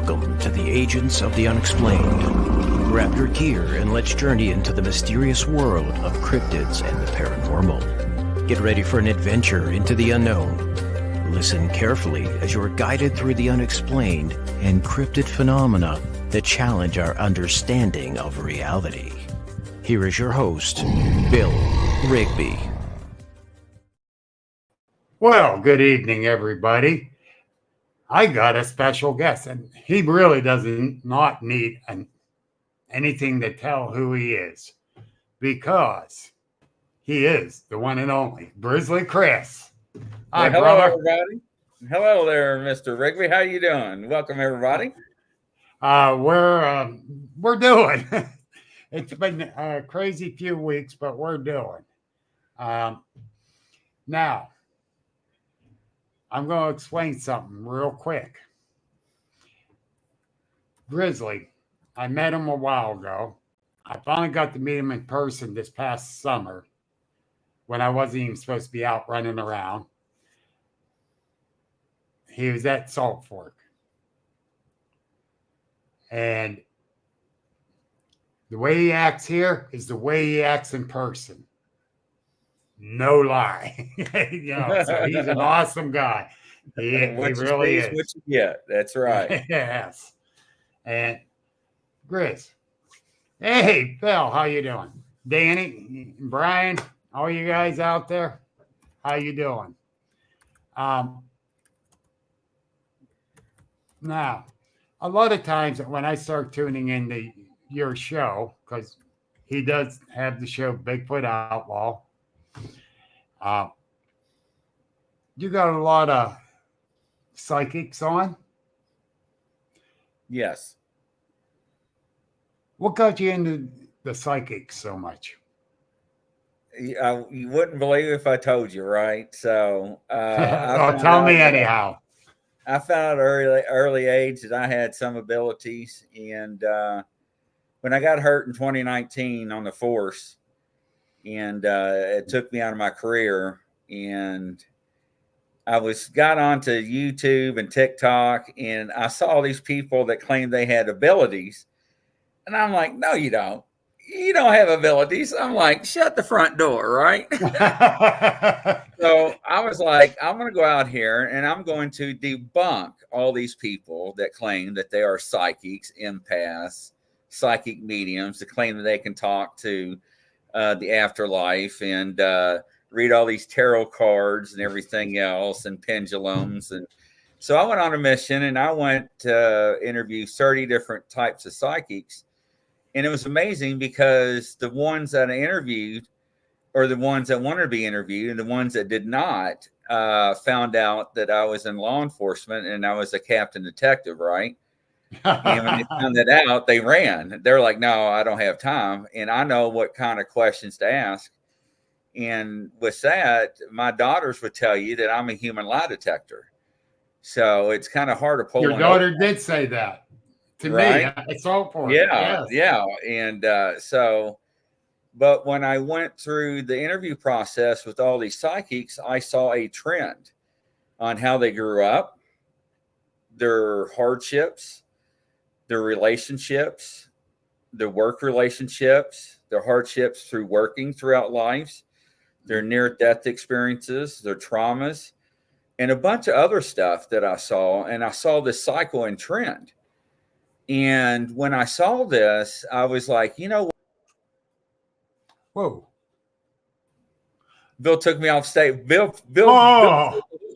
Welcome to the Agents of the Unexplained. Grab your gear and let's journey into the mysterious world of cryptids and the paranormal. Get ready for an adventure into the unknown. Listen carefully as you're guided through the unexplained and cryptid phenomena that challenge our understanding of reality. Here is your host, Bill Rigby. Well, good evening, everybody. I got a special guest, and he really doesn't not need anything to tell who he is, because he is the one and only Grizzly Chris. Hi, hello, brother. everybody. Hello there, Mr. Rigby. How you doing? Welcome, everybody. We're doing. It's been a crazy few weeks, but we're doing. Now, I'm going to explain something real quick. Grizzly, I met him a while ago. I finally got to meet him in person this past summer when I wasn't even supposed to be out running around. He was at Salt Fork. And the way he acts here is the way he acts in person. No lie. So he's an awesome guy. He really is. What you get. That's right. Yes. And Grizz. Hey, Phil, how you doing? Danny, Brian, all you guys out there, how you doing? Now, a lot of times when I start tuning into your show, because he does have the show BigFoot Outlaw, you got a lot of psychics on? Yes. What got you into the psychics so much? You wouldn't believe if I told you, right? So tell me anyhow. I found at early age that I had some abilities, and when I got hurt in 2019 on the force, and it took me out of my career, and I got onto YouTube and TikTok, and I saw these people that claimed they had abilities, and I'm like, no, you don't. You don't have abilities. I'm like, shut the front door, right? So I was like, I'm going to go out here and I'm going to debunk all these people that claim that they are psychics, empaths, psychic mediums, that claim that they can talk to the afterlife and read all these tarot cards and everything else and pendulums. And so I went on a mission and I went to interview 30 different types of psychics. And it was amazing because the ones that I interviewed, or the ones that wanted to be interviewed, and the ones that did not, found out that I was in law enforcement and I was a captain detective, right? And when they found that out, they ran. They're like, no, I don't have time. And I know what kind of questions to ask. And with that, my daughters would tell you that I'm a human lie detector. So it's kind of hard to pull. Your daughter did say that to me. It's all for yeah. And but when I went through the interview process with all these psychics, I saw a trend on how they grew up, their hardships, their relationships, their work relationships, their hardships through working throughout lives, their near-death experiences, their traumas, and a bunch of other stuff that I saw. And I saw this cycle and trend. And when I saw this, I was like, you know, whoa. Bill took me off stage. Bill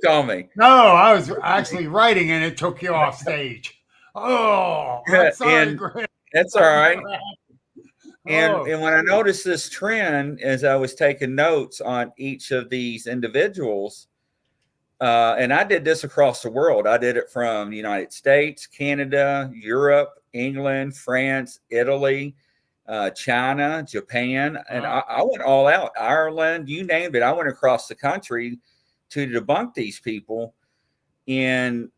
called me. No, I was actually writing and it took you off stage. Oh, I'm sorry, Greg. That's all right. And when I noticed this trend, as I was taking notes on each of these individuals, and I did this across the world. I did it from the United States, Canada, Europe, England, France, Italy, China, Japan, and I went all out. Ireland, you name it. I went across the country to debunk these people. And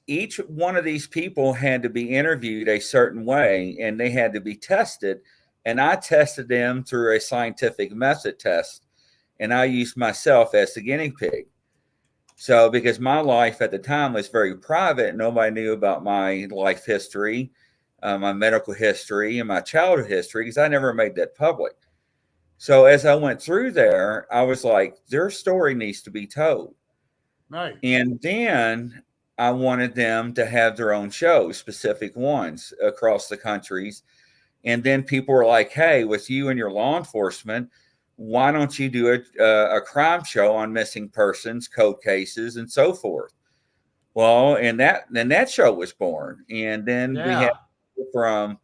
each one of these people had to be interviewed a certain way, and they had to be tested. And I tested them through a scientific method test, and I used myself as the guinea pig. So, because my life at the time was very private, nobody knew about my life history, my medical history, and my childhood history, because I never made that public. So, as I went through there, I was like, their story needs to be told. Right. And then I wanted them to have their own shows, specific ones across the countries. And then people were like, hey, with you and your law enforcement, why don't you do a crime show on missing persons, cold cases, and so forth? Well, and that show was born. And then we had people from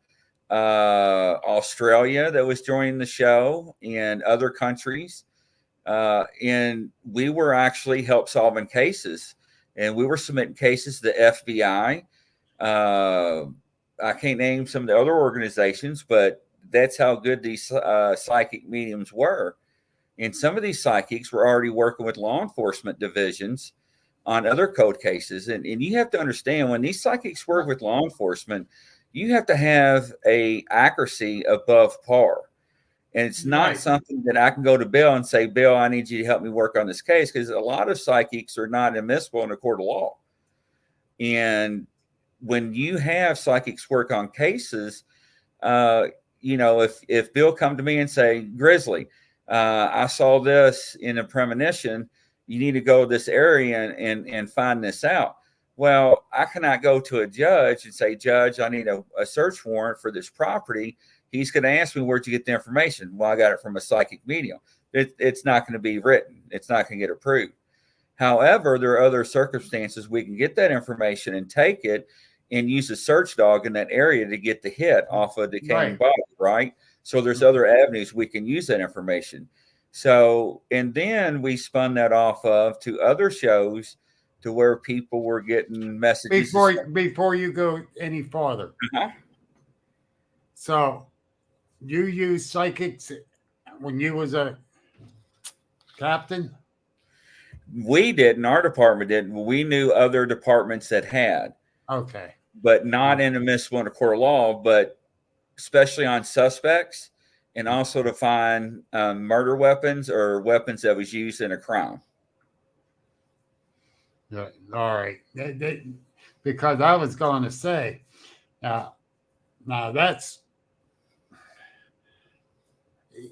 Australia that was joining the show and other countries. And we were actually help solving cases, and we were submitting cases to the FBI. I can't name some of the other organizations, but that's how good these psychic mediums were. And some of these psychics were already working with law enforcement divisions on other cold cases. And you have to understand, when these psychics work with law enforcement, you have to have a accuracy above par. And it's not something that I can go to Bill and say, Bill, I need you to help me work on this case, because a lot of psychics are not admissible in a court of law. And when you have psychics work on cases, if Bill come to me and say, Grizzly, I saw this in a premonition, you need to go to this area and find this out. Well, I cannot go to a judge and say, Judge, I need a search warrant for this property. He's going to ask me, where'd you get the information? Well, I got it from a psychic medium. It's not going to be written. It's not going to get approved. However, there are other circumstances we can get that information and take it and use a search dog in that area to get the hit off a decaying body, right? So there's other avenues we can use that information. So, and then we spun that off of to other shows to where people were getting messages. Before you go any farther. So you used psychics when you was a captain? We didn't. Our department didn't. We knew other departments that had. Okay. But not inadmissible in a court of law, but especially on suspects, and also to find murder weapons or weapons that was used in a crime. Yeah. All right. Because I was going to say, now that's,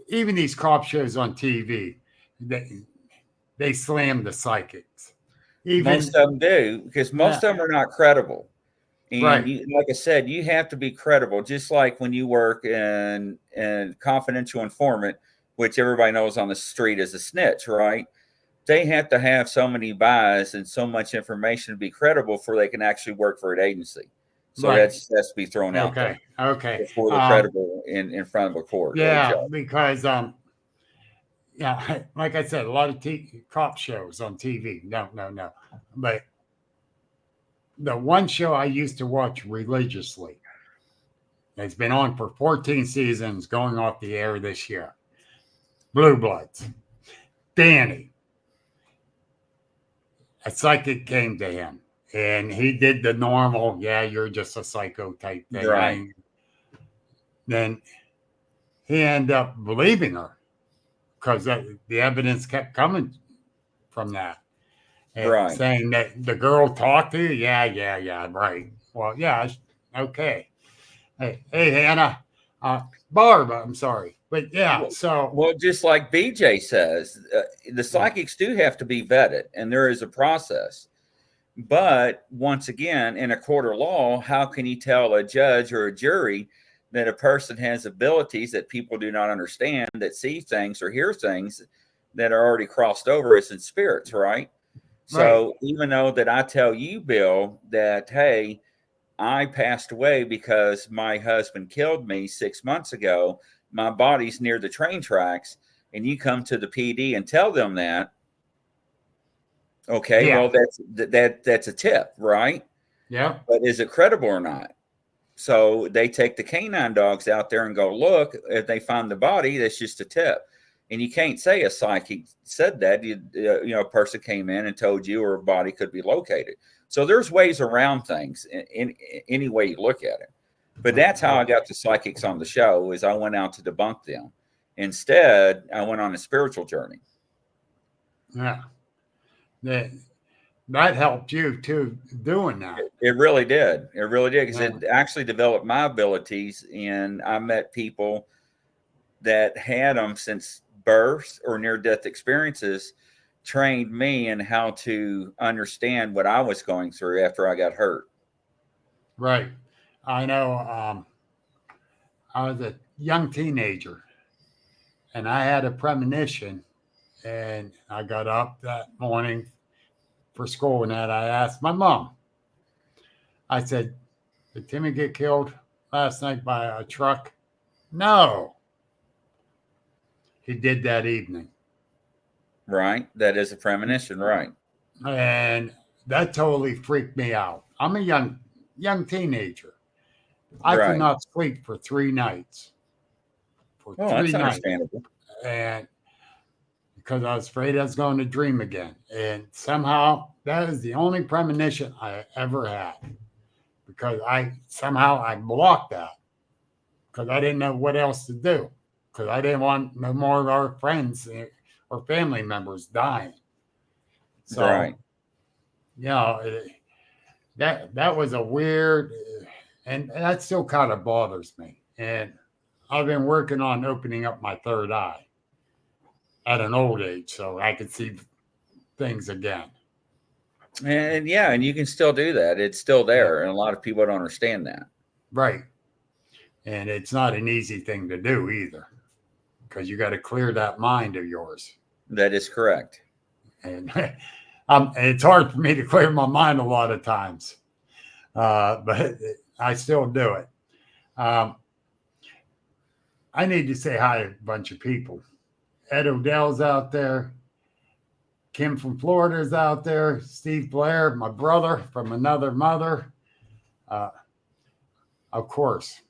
even these cop shows on TV, they slam the psychics. Most of them do, because most of them are not credible. And like I said, you have to be credible, just like when you work in confidential informant, which everybody knows on the street is a snitch, right? They have to have so many buys and so much information to be credible before they can actually work for an agency. So that has to be thrown out there. Okay. Before they're credible in front of a court. Yeah, because like I said, a lot of cop shows on TV. No. But the one show I used to watch religiously, it's been on for 14 seasons, going off the air this year. Blue Bloods. Danny. A psychic came to him, and he did the normal, you're just a psycho type thing. Right. Then he ended up believing her because the evidence kept coming from that. And saying that the girl talked to you. Yeah, right. Well, yeah, okay. Hey, Hannah, Barb, I'm sorry. But well, just like BJ says, the psychics do have to be vetted, and there is a process. But once again, in a court of law, how can you tell a judge or a jury that a person has abilities that people do not understand, that see things or hear things that are already crossed over as in spirits, right? So even though that I tell you, Bill, that, hey, I passed away because my husband killed me 6 months ago, my body's near the train tracks, and you come to the PD and tell them that, okay, well, that's a tip, right? Yeah. But is it credible or not? So they take the canine dogs out there and go, look, if they find the body, that's just a tip. And you can't say a psychic said that. A person came in and told you, or a body could be located. So there's ways around things in any way you look at it. But that's how I got the psychics on the show, is I went out to debunk them. Instead, I went on a spiritual journey. Yeah. that helped you too doing that. It really did. It really did, because Yeah. it actually developed my abilities, and I met people that had them since birth or near-death experiences, trained me in how to understand what I was going through after I got hurt. Right. I know. I was a young teenager, and I had a premonition, and I got up that morning for school, and that I asked my mom. I said, "Did Timmy get killed last night by a truck?" No, he did that evening. Right? That is a premonition, right? And that totally freaked me out. I'm a young teenager. I could Right. not sleep for 3 nights. For Well, three that's nights. understandable. And because I was afraid I was going to dream again. And somehow that is the only premonition I ever had. Because I blocked that. Because I didn't know what else to do. Because I didn't want no more of our friends or family members dying. So, Right. that was a weird, and that still kind of bothers me. And I've been working on opening up my third eye at an old age so I could see things again. And yeah, and you can still do that. It's still there. And a lot of people don't understand that. Right. And it's not an easy thing to do either, because you got to clear that mind of yours. That is correct. And it's hard for me to clear my mind a lot of times, but I still do it. I need to say hi to a bunch of people. Ed Odell's out there. Kim from Florida's out there. Steve Blair, my brother from another mother. Of course,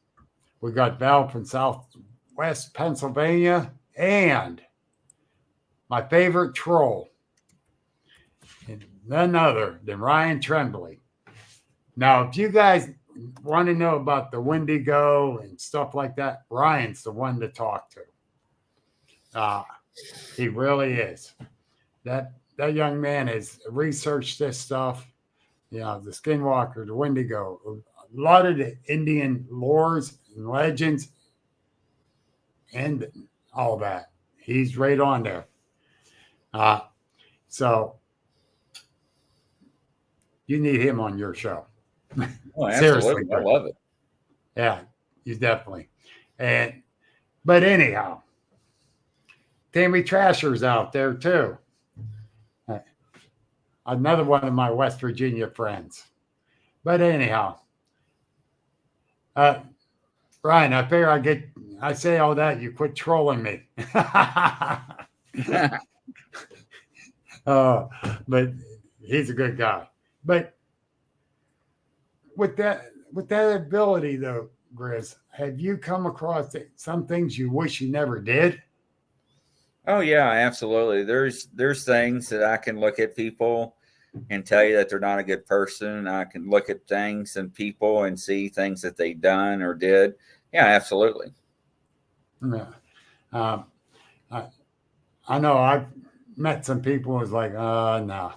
we got Val from Southwest Pennsylvania, and my favorite troll, and none other than Ryan Tremblay. Now, if you guys want to know about the Wendigo and stuff like that, Ryan's the one to talk to. He really is. That young man has researched this stuff. The Skinwalker, the Wendigo, a lot of the Indian lores and legends, and all that. He's right on there. So you need him on your show. Oh, Seriously, absolutely. I love it. Yeah, you definitely. But anyhow, Tammy Trasher's out there too. Another one of my West Virginia friends. But anyhow, Ryan, I figure I say all that, you quit trolling me. But he's a good guy. But with that ability though, Grizz, have you come across some things you wish you never did? Oh yeah, absolutely. There's things that I can look at people and tell you that they're not a good person. I can look at things and people and see things that they've done or did. Yeah, absolutely. Yeah. I know I've met some people who was like, no.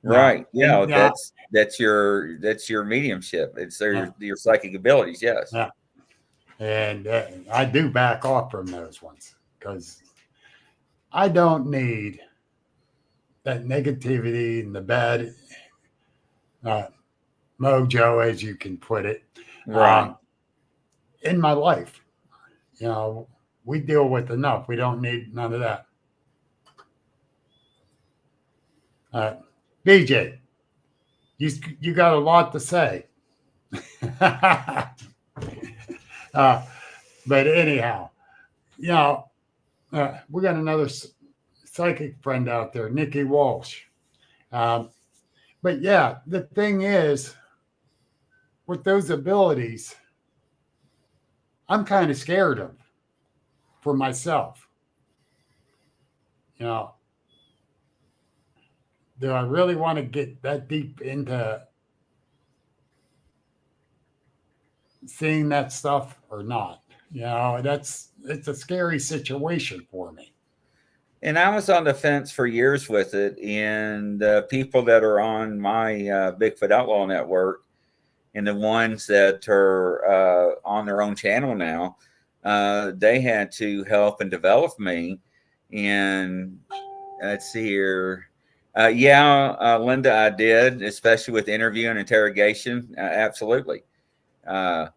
Right. Yeah, And, that's your mediumship. It's your psychic abilities. Yes. Yeah. And I do back off from those ones because I don't need that negativity and the bad mojo, as you can put it, Right. in my life. We deal with enough. We don't need none of that. BJ, you got a lot to say. But anyhow, we got another psychic friend out there, Nikki Walsh. But yeah, the thing is, with those abilities, I'm kind of scared of for myself. Do I really want to get that deep into seeing that stuff or not? It's a scary situation for me. And I was on the fence for years with it. And the people that are on my Bigfoot Outlaw network and the ones that are on their own channel now, they had to help and develop me. And let's see here. Linda, I did, especially with interview and interrogation. Absolutely. And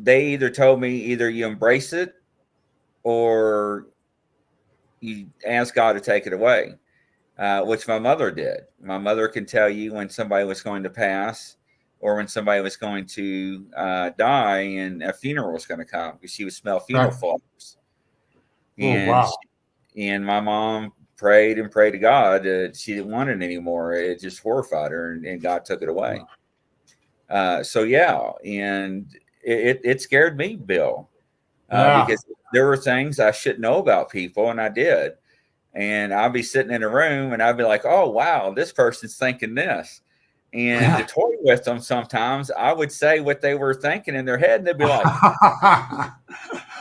they either told me either you embrace it or you ask God to take it away, which my mother did. My mother can tell you when somebody was going to pass or when somebody was going to die and a funeral was going to come, because she would smell funeral flowers. And my mom prayed and prayed to God that she didn't want it anymore. It just horrified her, and God took it away. And it scared me, Bill, because there were things I shouldn't know about people, and I did. And I'd be sitting in a room, and I'd be like, "Oh, wow, this person's thinking this." And to toy with them, sometimes I would say what they were thinking in their head, and they'd be like, "I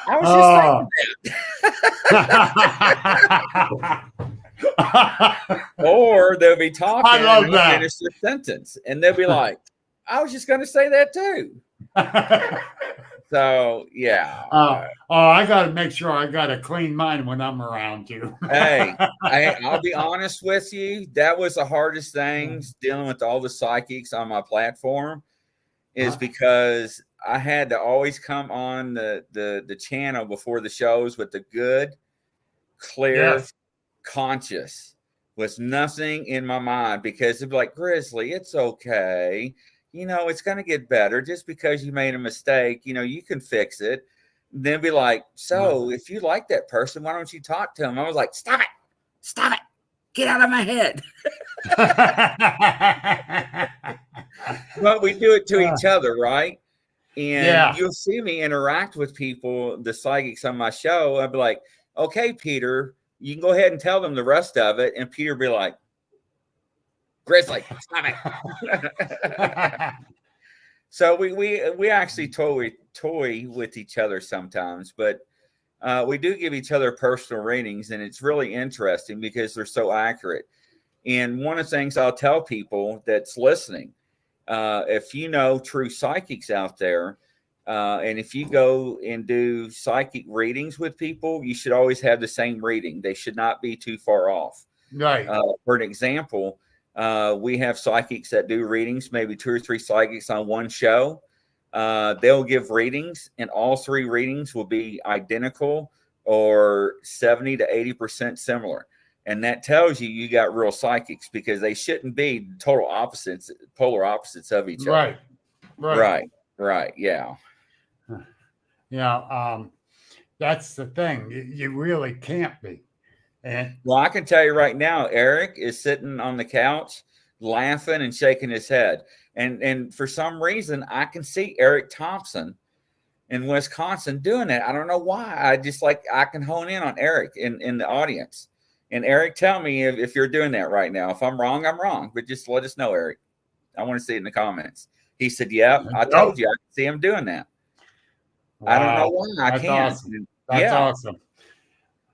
was just thinking that." Or they'll be talking, I love that. Finish their sentence, and they'll be like, "I was just going to say that too." So yeah. I got to make sure I got a clean mind when I'm around you. Hey, I'll be honest with you. That was the hardest things dealing with all the psychics on my platform, is because I had to always come on the channel before the shows with the good, clear, conscious, with nothing in my mind, because it'd be like, Grizzly, it's okay. It's going to get better just because you made a mistake. You can fix it. And then be like, so if you like that person, why don't you talk to him? I was like, stop it, get out of my head. But we do it to each other, right? And you'll see me interact with people, the psychics on my show. I'd be like, okay, Peter, you can go ahead and tell them the rest of it. And Peter be like, Grizzly, stop it. So we actually toy with each other sometimes, but we do give each other personal readings, and it's really interesting because they're so accurate. And one of the things I'll tell people that's listening, if you know true psychics out there, and if you go and do psychic readings with people, you should always have the same reading. They should not be too far off. Right. For an example, we have psychics that do readings, maybe 2 or 3 psychics on one show. They'll give readings, and all 3 readings will be identical or 70 to 80% similar. And that tells you got real psychics, because they shouldn't be total opposites, polar opposites of each other. Right. Yeah. That's the thing. You really can't be. And well, I can tell you right now, Eric is sitting on the couch laughing and shaking his head. And for some reason, I can see Eric Thompson in Wisconsin doing that. I don't know why. I can hone in on Eric in the audience. And Eric, tell me if you're doing that right now. If I'm wrong, I'm wrong. But just let us know, Eric. I want to see it in the comments. He said, yeah, I told you. I can see him doing that. Wow. I don't know why. I can't. Awesome. That's awesome.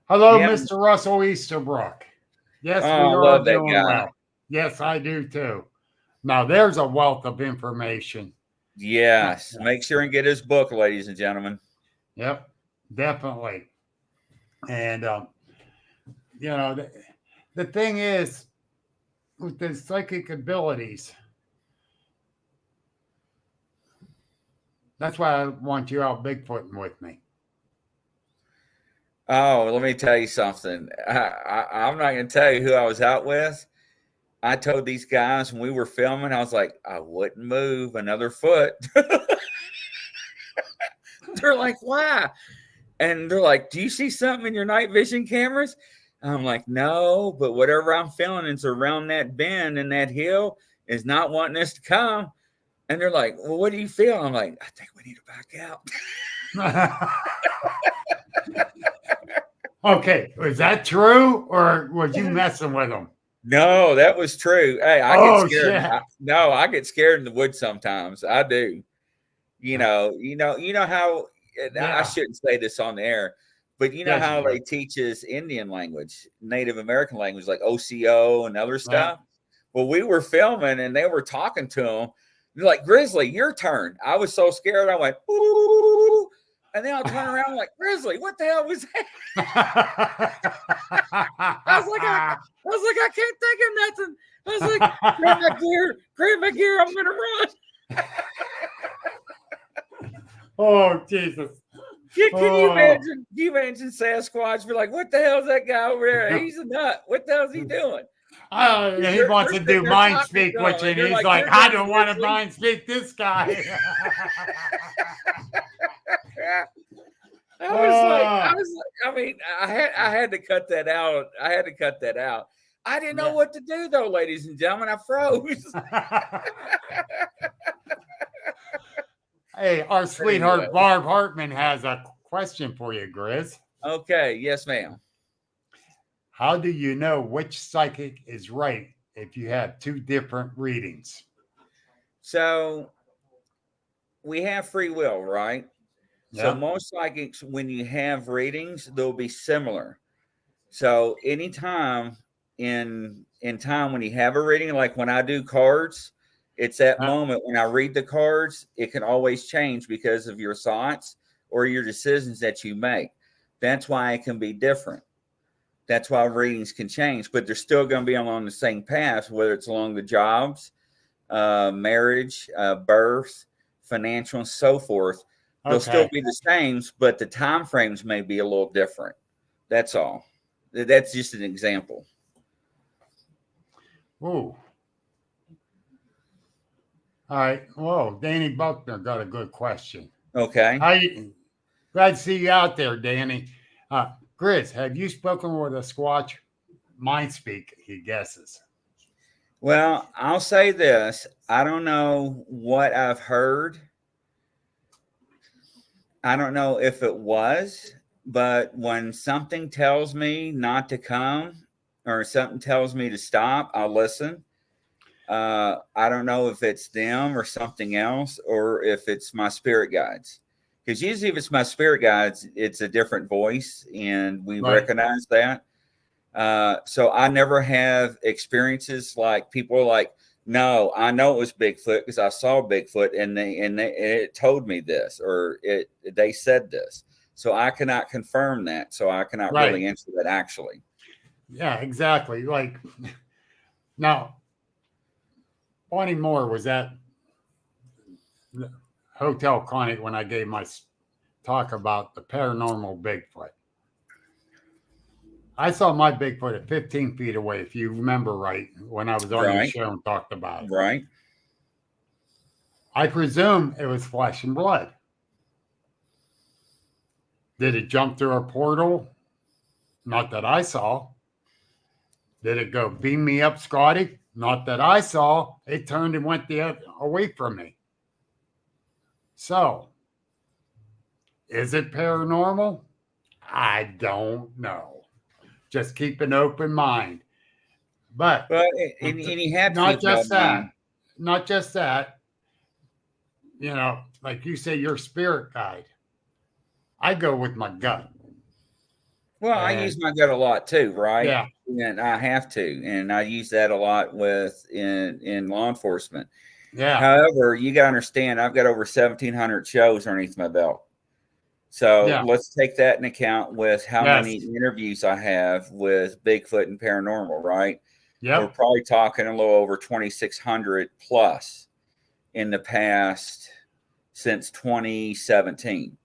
Hello, Mr. Russell Easterbrook. Yes, we are doing well. Yes, I do too. Now, there's a wealth of information. Yes. Make sure and get his book, ladies and gentlemen. Yep, definitely. And, the thing is, with the psychic abilities, that's why I want you out Bigfooting with me. Oh, let me tell you something. I'm not going to tell you who I was out with. I told these guys when we were filming, I was like, I wouldn't move another foot. They're like, why? And they're like, do you see something in your night vision cameras? I'm like, no, but whatever I'm feeling is around that bend and that hill is not wanting us to come. And they're like, well, what do you feel? I'm like, I think we need to back out. Okay, was that true, or was you messing with them? No, that was true. Hey, I get scared. I get scared in the woods sometimes. I do. You know how I shouldn't say this on the air, But you know Yes, how sir. they teach us Indian language, Native American language, like OCO and other stuff? Well, we were filming and they were talking to him. They're like, Grizzly, your turn. I was so scared. I went, ooh. And then I'll turn around like, Grizzly, what the hell was that? I was like, I can't think of nothing. I was like, grab my gear, I'm gonna run. Oh, Jesus. Can you imagine? Can you imagine Sasquatch be like, what the hell is that guy over there? He's a nut. What the hell is he doing? He wants to do mind speak with you, and he's like, I don't want to mind speak this guy. I had to cut that out. I didn't know what to do though, ladies and gentlemen. I froze. Hey, our sweetheart Barb Hartman has a question for you, Grizz. Okay, yes, ma'am. How do you know which psychic is right if you have two different readings? So we have free will, right? Yeah. So most psychics, when you have readings, they'll be similar. So anytime in time when you have a reading, like when I do cards, it's that moment when I read the cards, it can always change because of your thoughts or your decisions that you make. That's why it can be different. That's why readings can change, but they're still going to be along the same path, whether it's along the jobs, marriage, birth, financial, and so forth. They'll still be the same, but the time frames may be a little different. That's all. That's just an example. Ooh. All right. Whoa, Danny Buckner got a good question. Okay. Glad to see you out there, Danny. Grizz, have you spoken with a Squatch? Mind speak, he guesses. Well, I'll say this. I don't know what I've heard. I don't know if it was, but when something tells me not to come or something tells me to stop, I'll listen. I don't know if it's them or something else, or if it's my spirit guides. Because usually if it's my spirit guides, it's a different voice, and we recognize that. So I never have experiences like people are like, no, I know it was Bigfoot because I saw Bigfoot and it told me this, or they said this. So I cannot confirm that. So I cannot really answer that actually. Yeah, exactly. Like now, Bonnie Moore was at the Hotel Connick when I gave my talk about the paranormal Bigfoot. I saw my Bigfoot at 15 feet away, if you remember right, when I was on your show and talked about it. Right. I presume it was flesh and blood. Did it jump through a portal? Not that I saw. Did it go, beam me up, Scotty? Not that I saw. It turned and went away from me. So, is it paranormal? I don't know. Just keep an open mind. But and he had not just that. Not just that. You know, like you say, your spirit guide. I go with my gut. Well, I use my gut a lot too, right? Yeah. And I have to, and I use that a lot in law enforcement. Yeah. However, you got to understand, I've got over 1,700 shows underneath my belt. So let's take that in account with how many interviews I have with Bigfoot and paranormal, right? Yeah. We're probably talking a little over 2,600 plus in the past since 2017.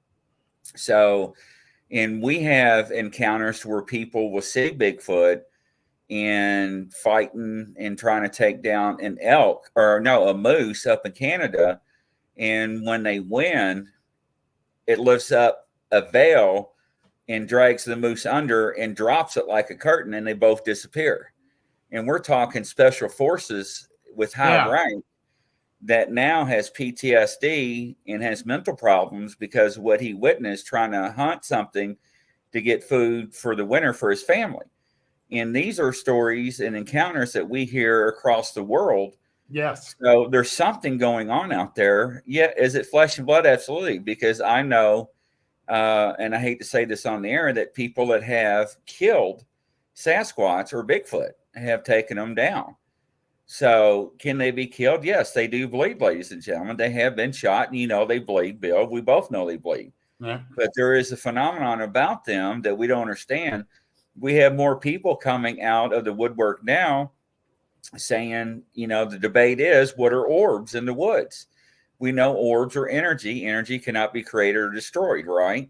So, and we have encounters where people will see Bigfoot and fighting and trying to take down a moose up in Canada. And when they win, it lifts up a veil and drags the moose under and drops it like a curtain, and they both disappear. And we're talking special forces with high rank that now has PTSD and has mental problems because of what he witnessed trying to hunt something to get food for the winter for his family. And these are stories and encounters that we hear across the world. Yes. So there's something going on out there. Yeah. Is it flesh and blood? Absolutely. Because I know and I hate to say this on the air, that people that have killed Sasquatch or Bigfoot have taken them down. So can they be killed? Yes, they do bleed, ladies and gentlemen. They have been shot, and they bleed, Bill. We both know they bleed. Yeah. But there is a phenomenon about them that we don't understand. We have more people coming out of the woodwork now saying, the debate is, what are orbs in the woods? We know orbs are energy. Energy cannot be created or destroyed, right?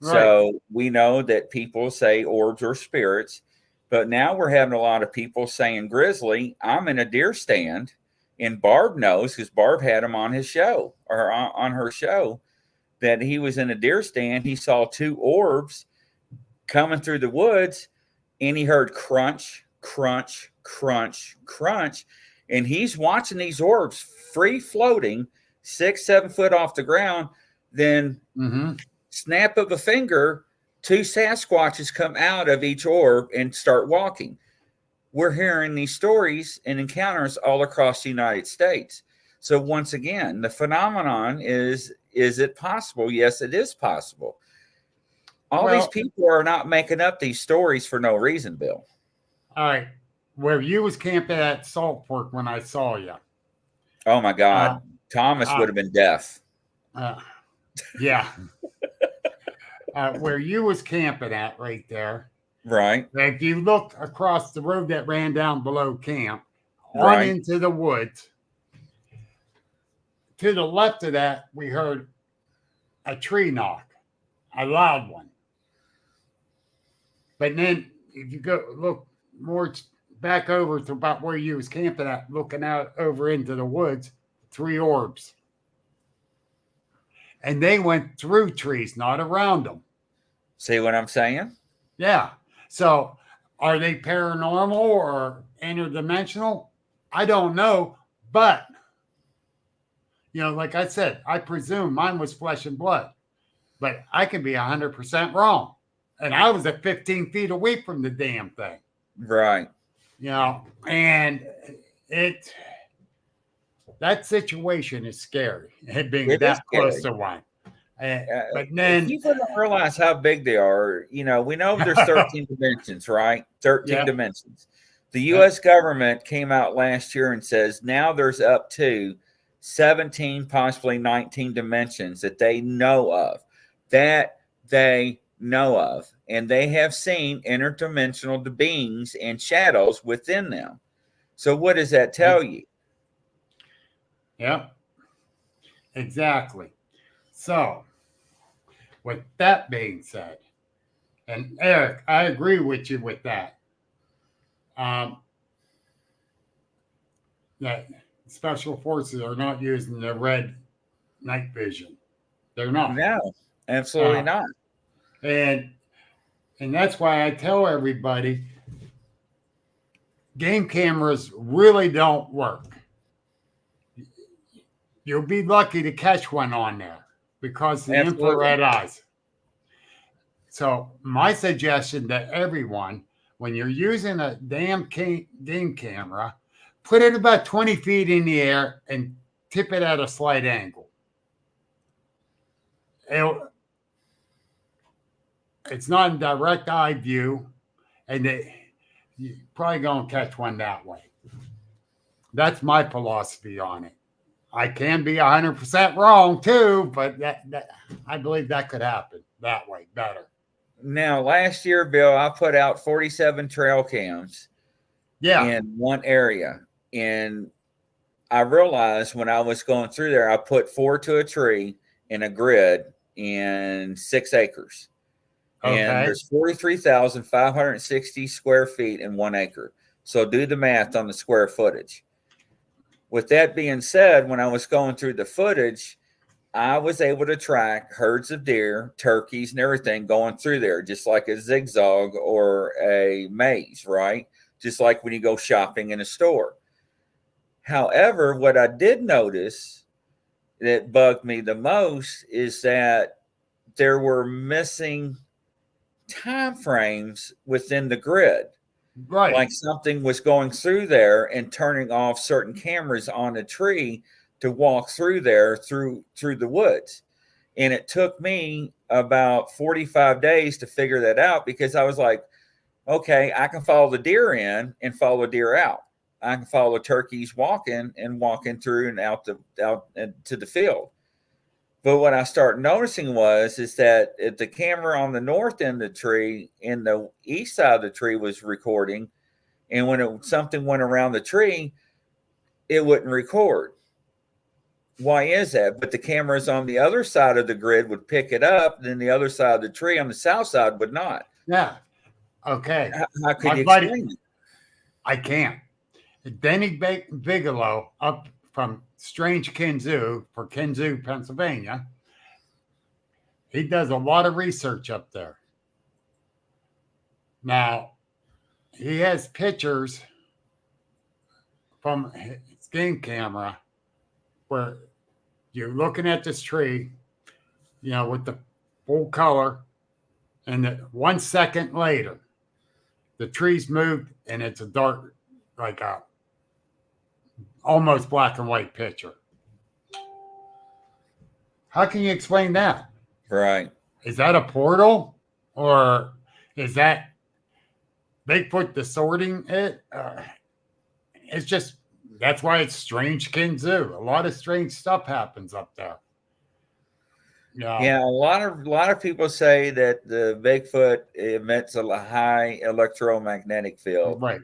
So we know that people say orbs are spirits, but now we're having a lot of people saying, Grizzly, I'm in a deer stand, and Barb knows, because Barb had him on his show, or on her show, that he was in a deer stand. He saw 2 orbs coming through the woods, and he heard crunch, crunch, crunch, crunch, and he's watching these orbs free floating 6-7 foot off the ground. Then snap of a finger, 2 Sasquatches come out of each orb and start walking. We're hearing these stories and encounters all across the United States. So once again, the phenomenon is it possible? Yes, it is possible. These people are not making up these stories for no reason, Bill. All right. Where you was camping at Salt Fork when I saw you. Oh, my God. Thomas would have been deaf. Yeah. Where you was camping at right there. Right. If you look across the road that ran down below camp, Right. on into the woods, to the left of that, we heard a tree knock, a loud one. But then if you go look more back over to about where you was camping at, looking out over into the woods, 3 orbs. And they went through trees, not around them. See what I'm saying? Yeah. So are they paranormal or interdimensional? I don't know. But, like I said, I presume mine was flesh and blood. But I could be 100% wrong. And I was at 15 feet away from the damn thing. Right. And that situation is scary. It being that close to one. But then people don't realize how big they are. We know there's 13 dimensions, right? 13 dimensions. The U.S. government came out last year and says now there's up to 17, possibly 19 dimensions that they know of. And they have seen interdimensional beings and shadows within them. So what does that tell you? Yeah, exactly. So with that being said, and Eric, I agree with you with that. That special forces are not using the red night vision. They're not. No, absolutely not. And that's why I tell everybody game cameras really don't work. You'll be lucky to catch one on there because the infrared eyes. So my suggestion to everyone, when you're using a damn game camera, put it about 20 feet in the air and tip it at a slight angle. It's not in direct eye view, and you're probably going to catch one that way. That's my philosophy on it. I can be 100% wrong too, but that I believe that could happen that way better. Now, last year, Bill, I put out 47 trail cams in one area. And I realized when I was going through there, I put 4 to a tree in a grid in 6 acres. Okay. And there's 43,560 square feet in 1 acre. So do the math on the square footage. With that being said, when I was going through the footage, I was able to track herds of deer, turkeys, and everything going through there, just like a zigzag or a maze, right? Just like when you go shopping in a store. However, what I did notice that bugged me the most is that there were missing time frames within the grid. Right. Like something was going through there and turning off certain cameras on a tree to walk through there through the woods. And it took me about 45 days to figure that out, because I was like, okay, I can follow the deer in and follow the deer out. I can follow turkeys walking through and out to the field. But what I started noticing is that if the camera on the north end of the tree and the east side of the tree was recording, and when something went around the tree, it wouldn't record. Why is that? But the cameras on the other side of the grid would pick it up, then the other side of the tree on the south side would not. Yeah. Okay. How could you explain it? I can't. Denny Bigelow up from Strange Kinzoo for Kinzoo, Pennsylvania. He does a lot of research up there. Now, he has pictures from his game camera where you're looking at this tree, with the full color, and 1 second later, the tree's moved and it's a dark, like a almost black and white picture. How can you explain that? Right. Is that a portal, or is that Bigfoot distorting it? It's just, that's why it's Strange Kinzoo. A lot of strange stuff happens up there. Yeah, a lot of people say that the Bigfoot emits a high electromagnetic field. Right.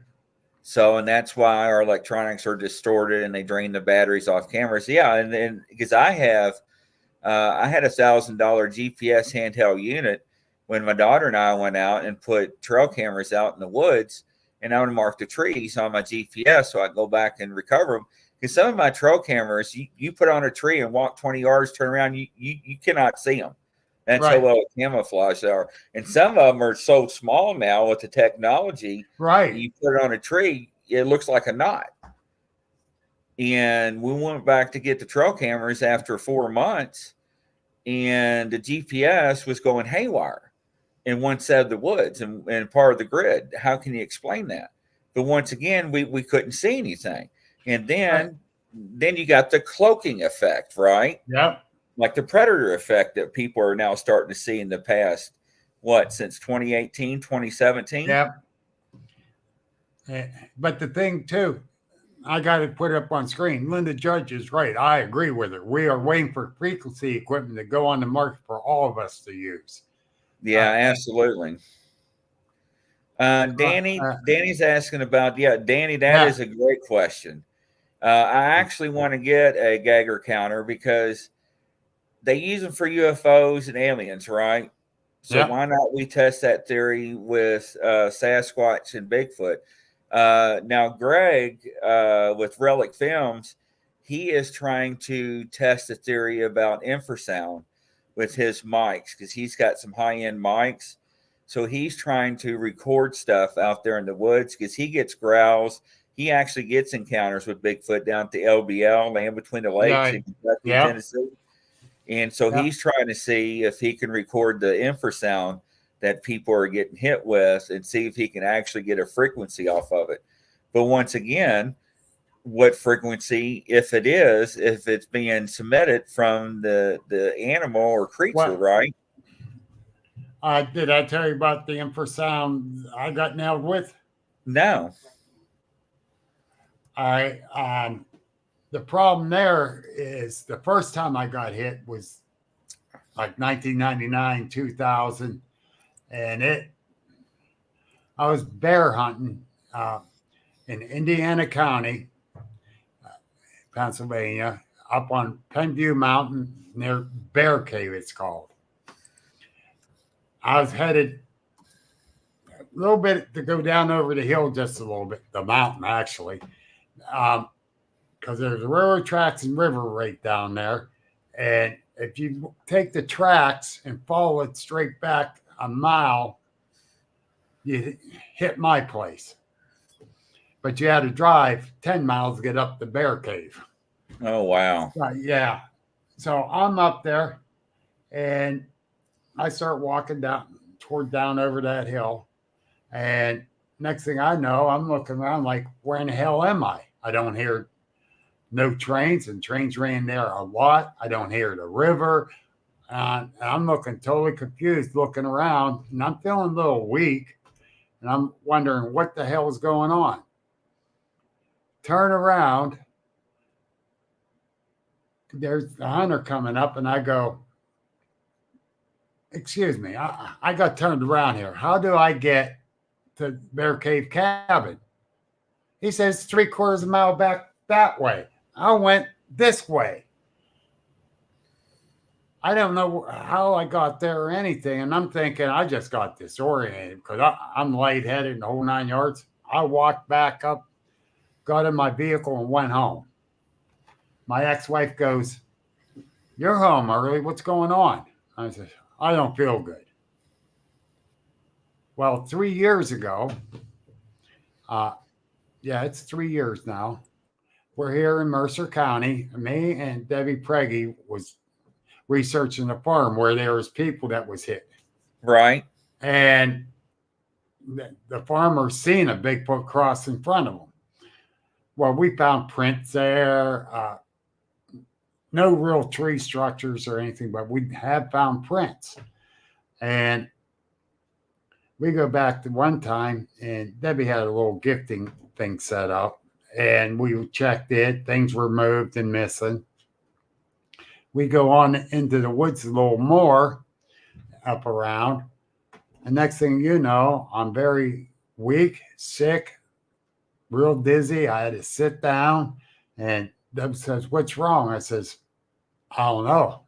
So, and that's why our electronics are distorted and they drain the batteries off cameras. Yeah, and then because I had a $1,000 GPS handheld unit when my daughter and I went out and put trail cameras out in the woods, and I would mark the trees on my GPS so I go back and recover them. Because some of my trail cameras, you put on a tree and walk 20 yards, turn around, you cannot see them. That's how well camouflage they are. And some of them are so small now with the technology. Right. You put it on a tree, it looks like a knot. And we went back to get the trail cameras after 4 months, and the GPS was going haywire in one side of the woods and part of the grid. How can you explain that? But once again, we couldn't see anything. And then you got the cloaking effect, right? Yep. Like the predator effect that people are now starting to see in the past, since 2018, 2017? Yep. But the thing, too, I got to put it up on screen. Linda Judge is right. I agree with her. We are waiting for frequency equipment to go on the market for all of us to use. Yeah, absolutely. Danny's asking about, Danny, that is a great question. I actually want to get a Geiger counter because they use them for UFOs and aliens, right? So why not we test that theory with Sasquatch and Bigfoot? Now, Greg with Relic Films, he is trying to test the theory about infrasound with his mics because he's got some high-end mics. So he's trying to record stuff out there in the woods because he gets growls. He actually gets encounters with Bigfoot down at the LBL, Land Between the Lakes in Kentucky, Tennessee. And so he's trying to see if he can record the infrasound that people are getting hit with and see if he can actually get a frequency off of it. But once again, what frequency, if it's being submitted from the animal or creature, right? Did I tell you about the infrasound I got nailed with? No. The problem there is the first time I got hit was like 1999, 2000. And I was bear hunting in Indiana County, Pennsylvania, up on Penview Mountain near Bear Cave, it's called. I was headed a little bit to go down over the hill, just a little bit, the mountain actually, because there's railroad tracks and river right down there. And if you take the tracks and follow it straight back a mile, you hit my place. But you had to drive 10 miles to get up the Bear Cave. Oh, wow. Yeah. So I'm up there and I start walking down over that hill. And next thing I know, I'm looking around like, where in the hell am I? I don't hear no trains, and trains ran there a lot. I don't hear the river. I'm looking totally confused, looking around, and I'm feeling a little weak, and I'm wondering what the hell is going on. Turn around, there's the hunter coming up, and I go, excuse me, I got turned around here. How do I get to Bear Cave Cabin? He says 3/4 of a mile back that way. I went this way. I don't know how I got there or anything. And I'm thinking I just got disoriented because I'm lightheaded in the whole 9 yards. I walked back up, got in my vehicle, and went home. My ex-wife goes, "You're home early. What's going on?" I said, "I don't feel good." Well, 3 years ago, it's 3 years now. We're here in Mercer County. Me and Debbie Preggy was researching a farm where there was people that was hit. Right. And the farmer seen a Bigfoot cross in front of them. Well, we found prints there. No real tree structures or anything, but we have found prints. And we go back to one time, and Debbie had a little gifting thing set up, and we checked it. Things were moved and missing. We go on into the woods a little more up around. And next thing you know, I'm very weak, sick, real dizzy. I had to sit down, and Deb says, "What's wrong?" I says, "I don't know."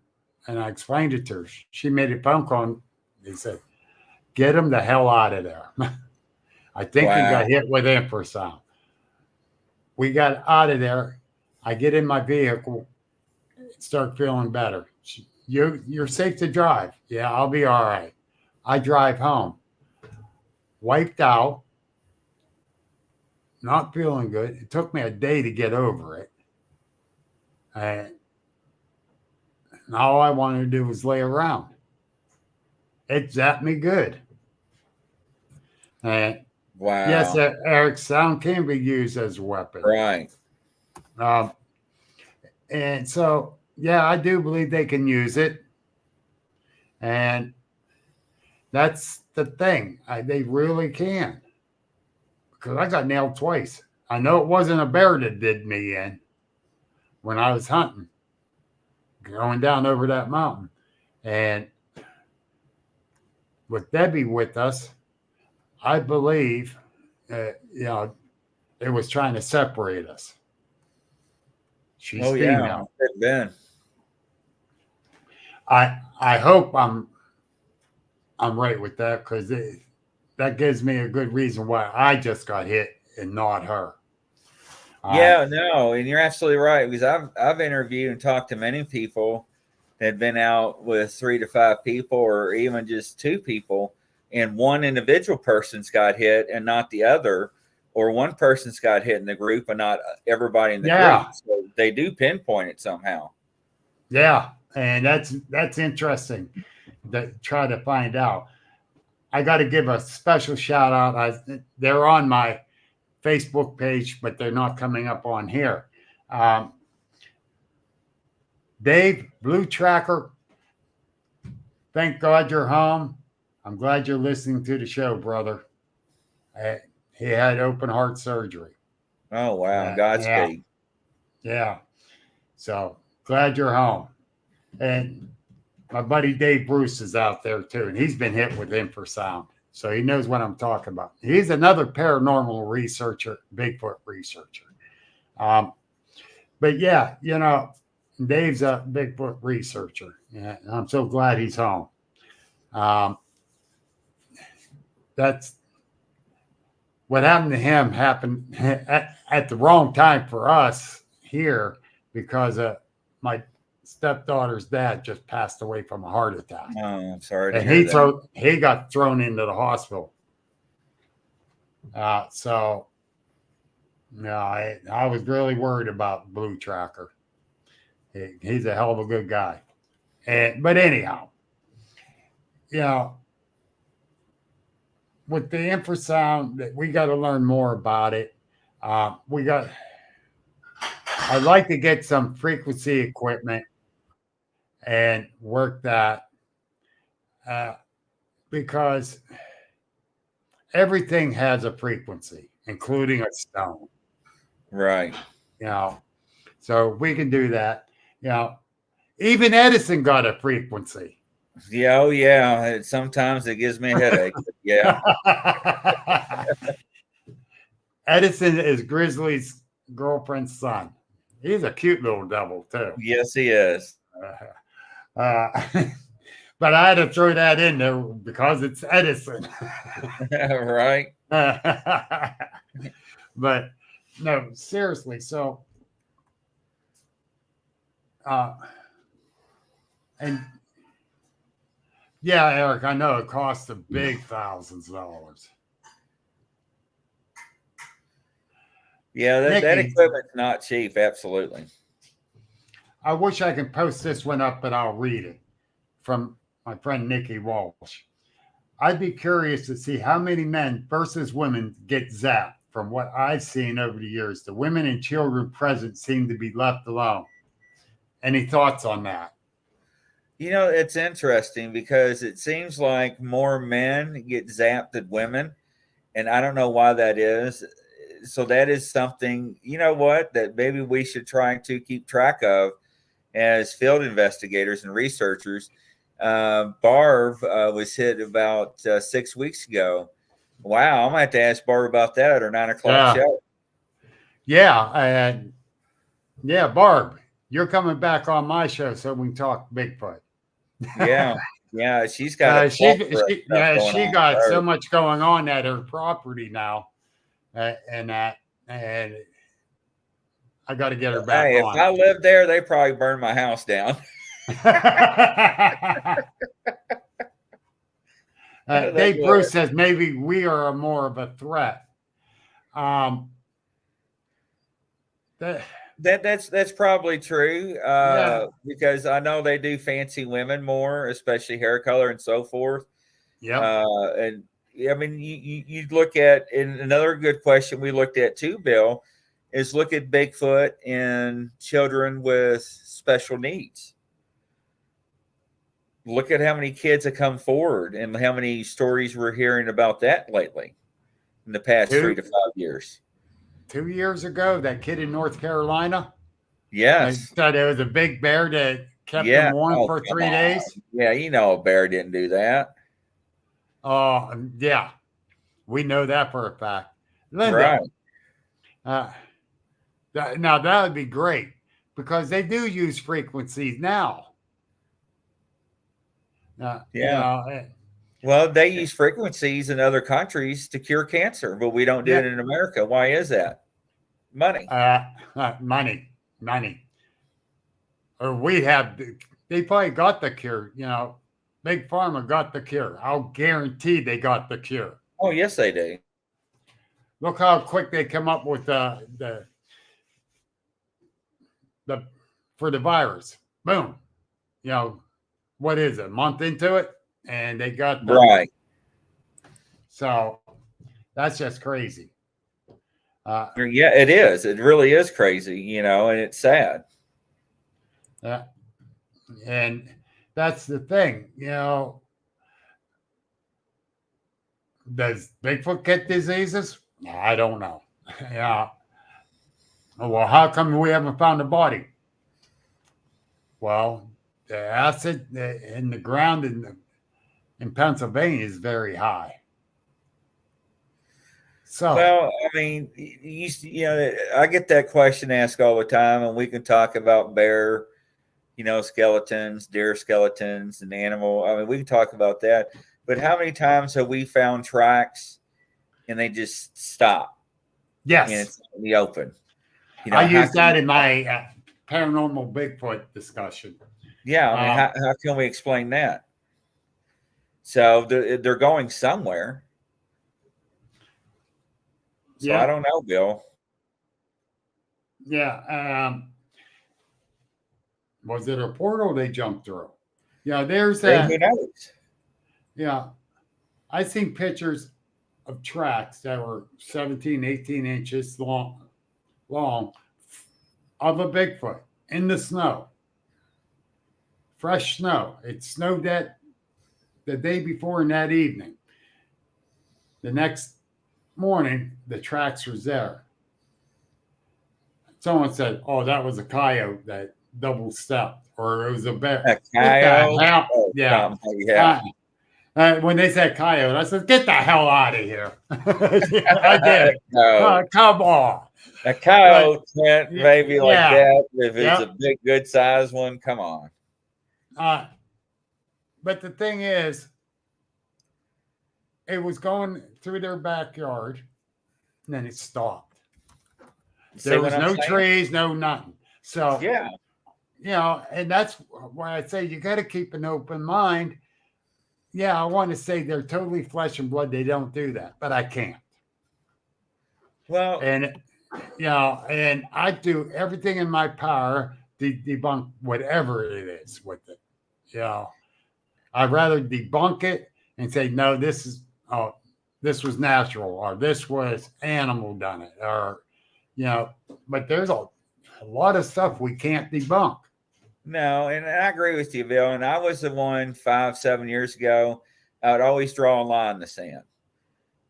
And I explained it to her. She made a phone call, and they said, "Get him the hell out of there." I think he got hit with infrasound. We got out of there. I get in my vehicle, start feeling better. You're safe to drive. Yeah, I'll be all right. I drive home, wiped out, not feeling good. It took me a day to get over it. And all I wanted to do was lay around. It zapped me good. And yes, Eric, sound can be used as a weapon. Right. And so, yeah, I do believe they can use it. And that's the thing. They really can. Because I got nailed twice. I know it wasn't a bear that did me in when I was hunting, going down over that mountain. And with Debbie with us, I believe, it was trying to separate us. She's female. Yeah, I hope I'm right with that, because that gives me a good reason why I just got hit and not her. Yeah, no, and you're absolutely right, because I've interviewed and talked to many people that have been out with 3 to 5 people, or even just 2 people, and one individual person's got hit and not the other, or one person's got hit in the group and not everybody in the group. So they do pinpoint it somehow. Yeah, and that's interesting to try to find out. I got to give a special shout out. They're on my Facebook page, but they're not coming up on here. Dave, Blue Tracker, thank God you're home. I'm glad you're listening to the show, brother. He had open heart surgery. Oh, wow. Godspeed. Yeah. So glad you're home. And my buddy Dave Bruce is out there too, and he's been hit with infrasound. So he knows what I'm talking about. He's another paranormal researcher, Bigfoot researcher. But yeah, Dave's a Bigfoot researcher. Yeah, and I'm so glad he's home. That's what happened to him happened at the wrong time for us here, because my stepdaughter's dad just passed away from a heart attack. Oh, I'm sorry. And he got thrown into the hospital. So no, I was really worried about Blue Tracker. He's a hell of a good guy. But anyhow, with the infrasound, we got to learn more about it. I'd like to get some frequency equipment and work that because everything has a frequency, including a stone. Right. So we can do that. Even Edison got a frequency. Yeah. Oh, yeah. Sometimes it gives me a headache. But yeah. Edison is Grizzly's girlfriend's son. He's a cute little devil too. Yes, he is. But I had to throw that in there because it's Edison. Right. But no, seriously. So, and yeah, Eric, I know it costs a big thousands of dollars. Yeah, that equipment's not cheap. Absolutely. I wish I could post this one up, but I'll read it from my friend Nikki Walsh. I'd be curious to see how many men versus women get zapped. From what I've seen over the years, the women and children present seem to be left alone. Any thoughts on that? It's interesting because it seems like more men get zapped than women, and I don't know why that is. So that is something, that maybe we should try to keep track of as field investigators and researchers. Barb was hit about 6 weeks ago. Wow, I'm going to have to ask Barb about that at our 9 o'clock show. Yeah, yeah, Barb, you're coming back on my show so we can talk Bigfoot. Yeah, she's got she got so much going on at her property now, and I got to get her back on. If I lived there, they probably burned my house down. Dave Bruce says maybe we are more of a threat. That's probably true because I know they do fancy women more, especially hair color and so forth. Yeah, and I mean, you look at, and another good question we looked at too, Bill, is look at Bigfoot and children with special needs. Look at how many kids have come forward and how many stories we're hearing about that lately in the past 3 to 5 years. 2 years ago, that kid in North Carolina. Yes. Said it was a big bear that kept him warm for 3 days. Yeah, a bear didn't do that. Oh, yeah. We know that for a fact. Linda, right. Now, that would be great because they do use frequencies now. Well, they use frequencies in other countries to cure cancer, but we don't do it in America. Why is that? Money. Money. Or they probably got the cure. Big Pharma got the cure. I'll guarantee they got the cure. Oh, yes, they do. Look how quick they come up with the for the virus. Boom. What is it? A month into it, and they got right. So that's just crazy. Yeah, it is. It really is crazy, and it's sad. Yeah, and that's the thing, Does Bigfoot get diseases? I don't know. Yeah. Well, how come we haven't found a body? Well, the acid in the ground in Pennsylvania is very high. So, well, I mean, I get that question asked all the time, and we can talk about bear, skeletons, deer skeletons, and animal. I mean, we can talk about that. But how many times have we found tracks and they just stop? Yes, and it's in the open. I use that in my paranormal Bigfoot discussion. Yeah, I mean, how can we explain that? So they're going somewhere. So I don't know, Bill. Yeah. Was it a portal they jumped through? Yeah, there's that. Who knows? Yeah. I seen pictures of tracks that were 17, 18 inches long of a Bigfoot in the snow fresh snow. It snowed that the day before and that evening. The next morning, the tracks was there. Someone said, "Oh, that was a coyote that double stepped, or it was a bear." A coyote? Oh, yeah. Yeah. When they said coyote, I said, "Get the hell out of here." I did. No. Come on. A coyote can't maybe like yeah. that. If it's a big, good sized one, come on. But the thing is, it was going through their backyard, and then it stopped. There was no trees, no nothing. So, yeah, and that's why I say you got to keep an open mind. Yeah, I want to say they're totally flesh and blood. They don't do that, but I can't. Well, and I do everything in my power to debunk whatever it is with it. I'd rather debunk it and say, no, this was natural, or this was animal done it, or but there's a lot of stuff we can't debunk. No, and I agree with you, Bill. And I was the one 5-7 years ago. I would always draw a line in the sand.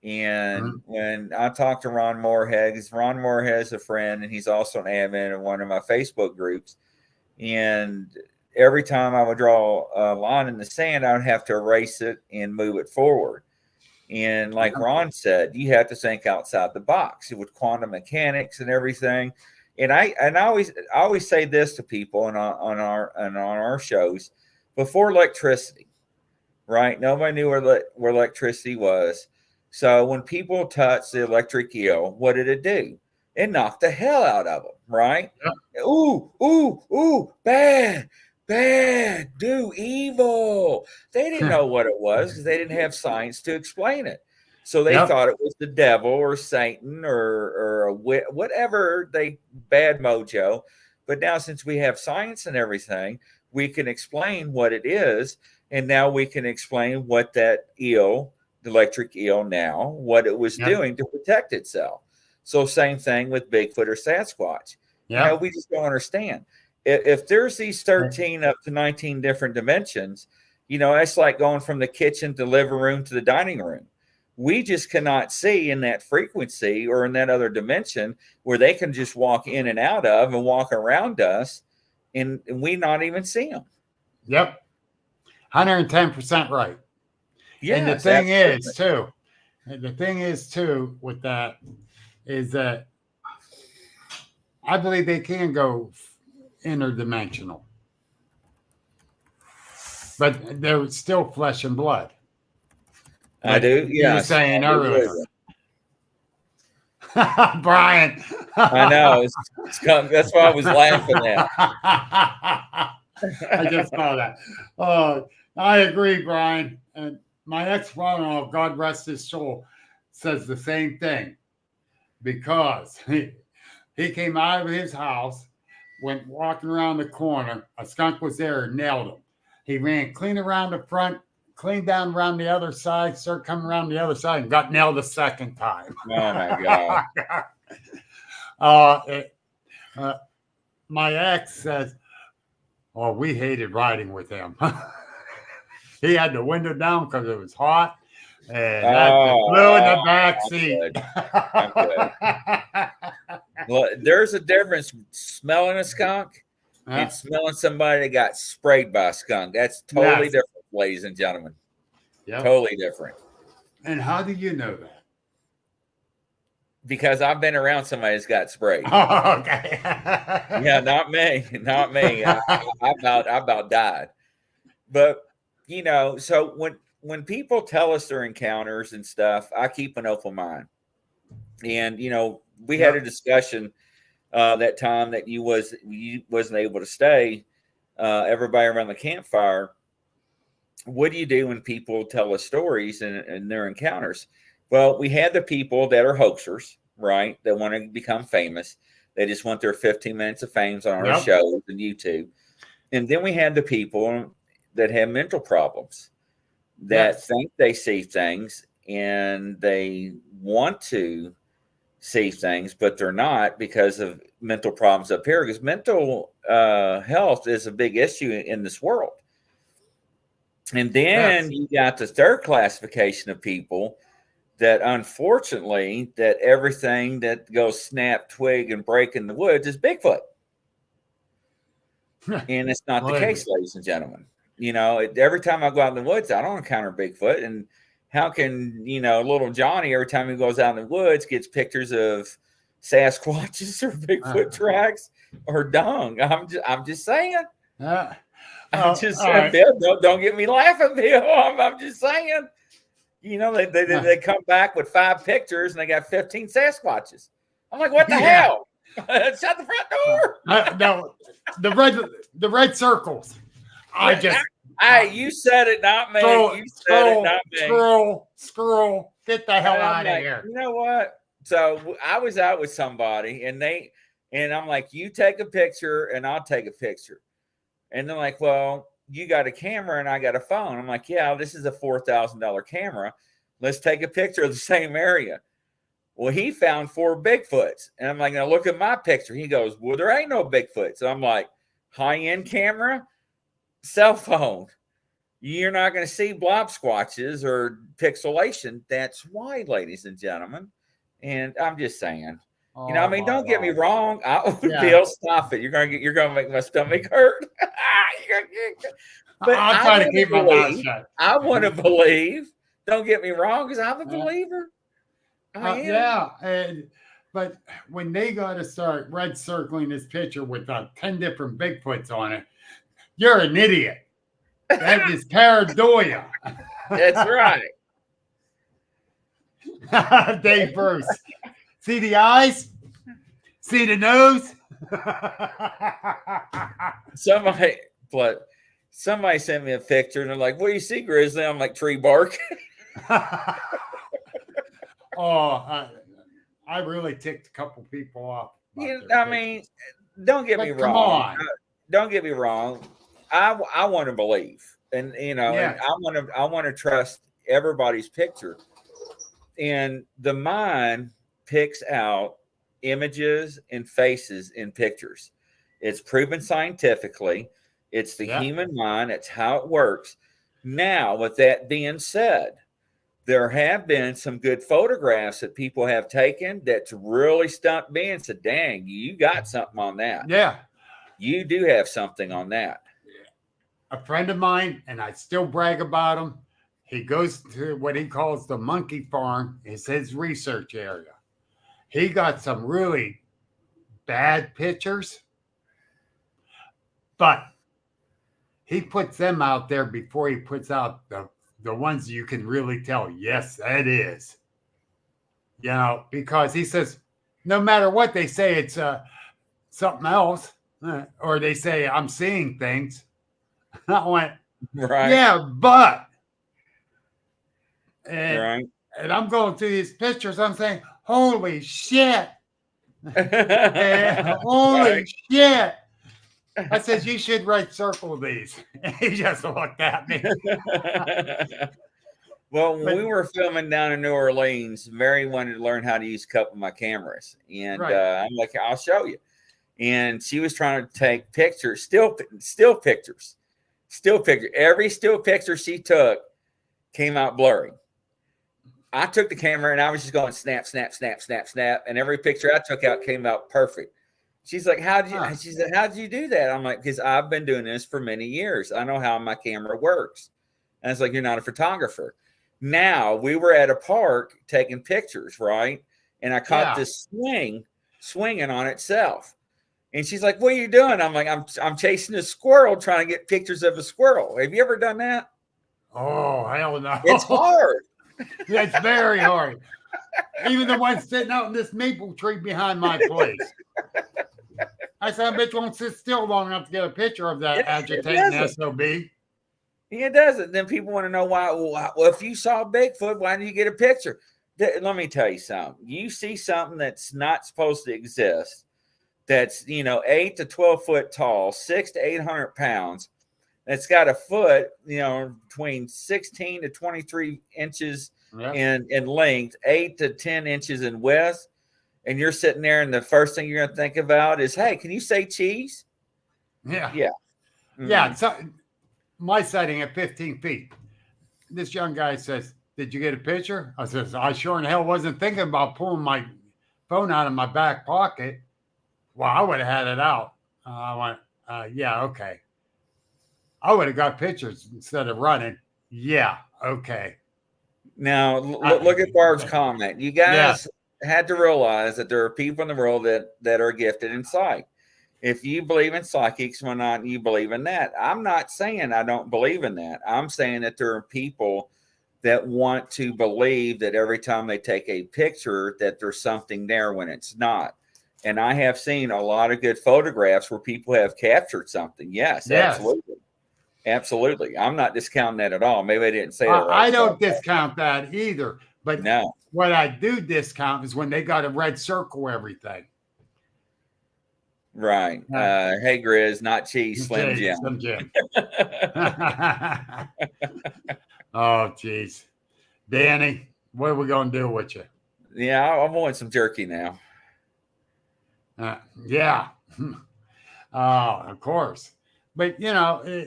And when I talked to Ron Moorhead, because Ron Moorhead is a friend, and he's also an admin in one of my Facebook groups. And every time I would draw a line in the sand, I would have to erase it and move it forward. And like Ron said, you have to think outside the box with quantum mechanics and everything. And I always say this to people on our shows: before electricity, right? Nobody knew where electricity was. So when people touched the electric eel, what did it do? It knocked the hell out of them, right? Yeah. Ooh, bad, do evil. They didn't know what it was because they didn't have science to explain it. So they thought it was the devil or Satan or whatever bad mojo. But now, since we have science and everything, we can explain what it is. And now we can explain what that eel, the electric eel now, what it was doing to protect itself. So same thing with Bigfoot or Sasquatch. We just don't understand. If there's these 13 up to 19 different dimensions, it's like going from the kitchen to the living room to the dining room. We just cannot see in that frequency or in that other dimension where they can just walk in and out of and walk around us, and we not even see them. Yep. 110% right. Yeah. And the thing is too with that is that I believe they can go interdimensional, but they're still flesh and blood. I do. Yeah. You were saying earlier. Brian. I know. That's why I was laughing at. I just saw that. I agree, Brian. And my ex-father-in-law, God rest his soul, says the same thing. Because he came out of his house, went walking around the corner. A skunk was there and nailed him. He ran clean around the front, clean down around the other side, started coming around the other side, and got nailed a second time. Oh, my God. My ex says, "Oh, we hated riding with him. He had the window down because it was hot, and blew in the back seat." Well, there's a difference smelling a skunk and smelling somebody that got sprayed by a skunk. That's totally different, ladies and gentlemen. Yep. Totally different. And how do you know that? Because I've been around somebody that's got sprayed. Oh, okay. Yeah, not me. I about died. But so when people tell us their encounters and stuff, I keep an open mind. And we had a discussion that time that you wasn't able to stay. Everybody around the campfire. What do you do when people tell us stories and their encounters? Well, we had the people that are hoaxers, right? That want to become famous. They just want their 15 minutes of fame on our shows and YouTube. And then we had the people that have mental problems that think they see things and they want to see things, but they're not because of mental problems up here. Because mental health is a big issue in this world. And then you got the third classification of people that unfortunately that everything that goes snap, twig, and break in the woods is Bigfoot. And it's not the case, ladies and gentlemen. You know, every time I go out in the woods, I don't encounter Bigfoot. And how can, you know, little Johnny, every time he goes out in the woods, gets pictures of Sasquatches or Bigfoot tracks or dung? I'm just saying. I'm just saying, right. Bill, don't get me laughing, Bill. I'm just saying. You know, they come back with 5 pictures and they got 15 Sasquatches. I'm like, what the hell? Shut the front door. No, the red circles. You said it, not me. You said it, not me. Scroll. Get the hell out of here. You know what? So I was out with somebody and I'm like, you take a picture and I'll take a picture. And they're like, well, you got a camera and I got a phone. I'm like, yeah, this is a $4,000 camera. Let's take a picture of the same area. Well, he found 4 Bigfoots. And I'm like, now look at my picture. He goes, well, there ain't no Bigfoot. So I'm like, high-end camera, cell phone. You're not going to see blob squatches or pixelation. That's why, ladies and gentlemen. And I'm just saying. You know, I mean, don't get me wrong. Bill, stop it. You're gonna make my stomach hurt. But I'm trying to keep my mouth shut. I want to believe. Don't get me wrong, because I'm a believer. But when they got to start red circling this picture with 10 different Bigfoots on it, you're an idiot. That is paranoia. That's right. Dave Bruce. See the eyes? See the nose? Somebody sent me a picture and they're like, what do you see, Grizzly? I'm like, tree bark. I really ticked a couple people off. I mean, don't get me wrong. Come on. Don't get me wrong. I want to believe. And you know, and I want to trust everybody's picture. And the mind picks out images and faces in pictures. It's proven scientifically. It's the human mind. It's how it works. Now, with that being said, there have been some good photographs that people have taken that's really stumped me and said, dang, you got something on that. Yeah. You do have something on that. A friend of mine, and I still brag about him, he goes to what he calls the monkey farm. It's his research area. He got some really bad pictures, but he puts them out there before he puts out the ones you can really tell, yes, that is. You know, because he says, no matter what they say, it's something else, or they say, I'm seeing things. I went, right. Yeah, but. And I'm going through these pictures. I'm saying, holy shit. Holy shit. I said, you should red circle these. He just looked at me. Well, when we were filming down in New Orleans, Mary wanted to learn how to use a couple of my cameras. And I'm like, I'll show you. And she was trying to take pictures, still pictures. Every still picture she took came out blurry. I took the camera and I was just going snap, snap, snap, snap, snap. And every picture I took out came out perfect. She's like, she said, how did you do that? I'm like, because I've been doing this for many years. I know how my camera works. And it's like, you're not a photographer. Now we were at a park taking pictures, right? And I caught this swinging on itself. And she's like, what are you doing? I'm like, I'm chasing a squirrel, trying to get pictures of a squirrel. Have you ever done that? Oh, hell no. It's hard. Yeah, it's very hard. Even the one sitting out in this maple tree behind my place. I said, bitch won't sit still long enough to get a picture of that agitating SOB. It doesn't. Then people want to know why. Well, if you saw Bigfoot, why didn't you get a picture? Let me tell you something. You see something that's not supposed to exist, that's 8 to 12 foot tall, 600 to 800 pounds. It's got a foot, between 16 to 23 inches in length, 8 to 10 inches in width. and you're sitting there, and the first thing you're going to think about is, hey, can you say cheese? Yeah. Yeah. Yeah. So my sighting at 15 feet. This young guy says, "Did you get a picture?" I says, "I sure in hell wasn't thinking about pulling my phone out of my back pocket." Well, I would have had it out. I went, "Yeah, okay." I would have got pictures instead of running. Yeah, okay. Now, look at Barb's comment. You guys had to realize that there are people in the world that are gifted in sight. If you believe in psychics, why not you believe in that? I'm not saying I don't believe in that. I'm saying that there are people that want to believe that every time they take a picture that there's something there when it's not. And I have seen a lot of good photographs where people have captured something. Yes. Absolutely. Absolutely. I'm not discounting that at all. Maybe I didn't say that right. I don't discount that either. But no, what I do discount is when they got a red circle everything. Right. Hey, Grizz, not cheese, Slim Jim. Slim Jim. Oh, geez. Danny, what are we going to do with you? Yeah, I want some jerky now. Yeah. Of course. But, you know,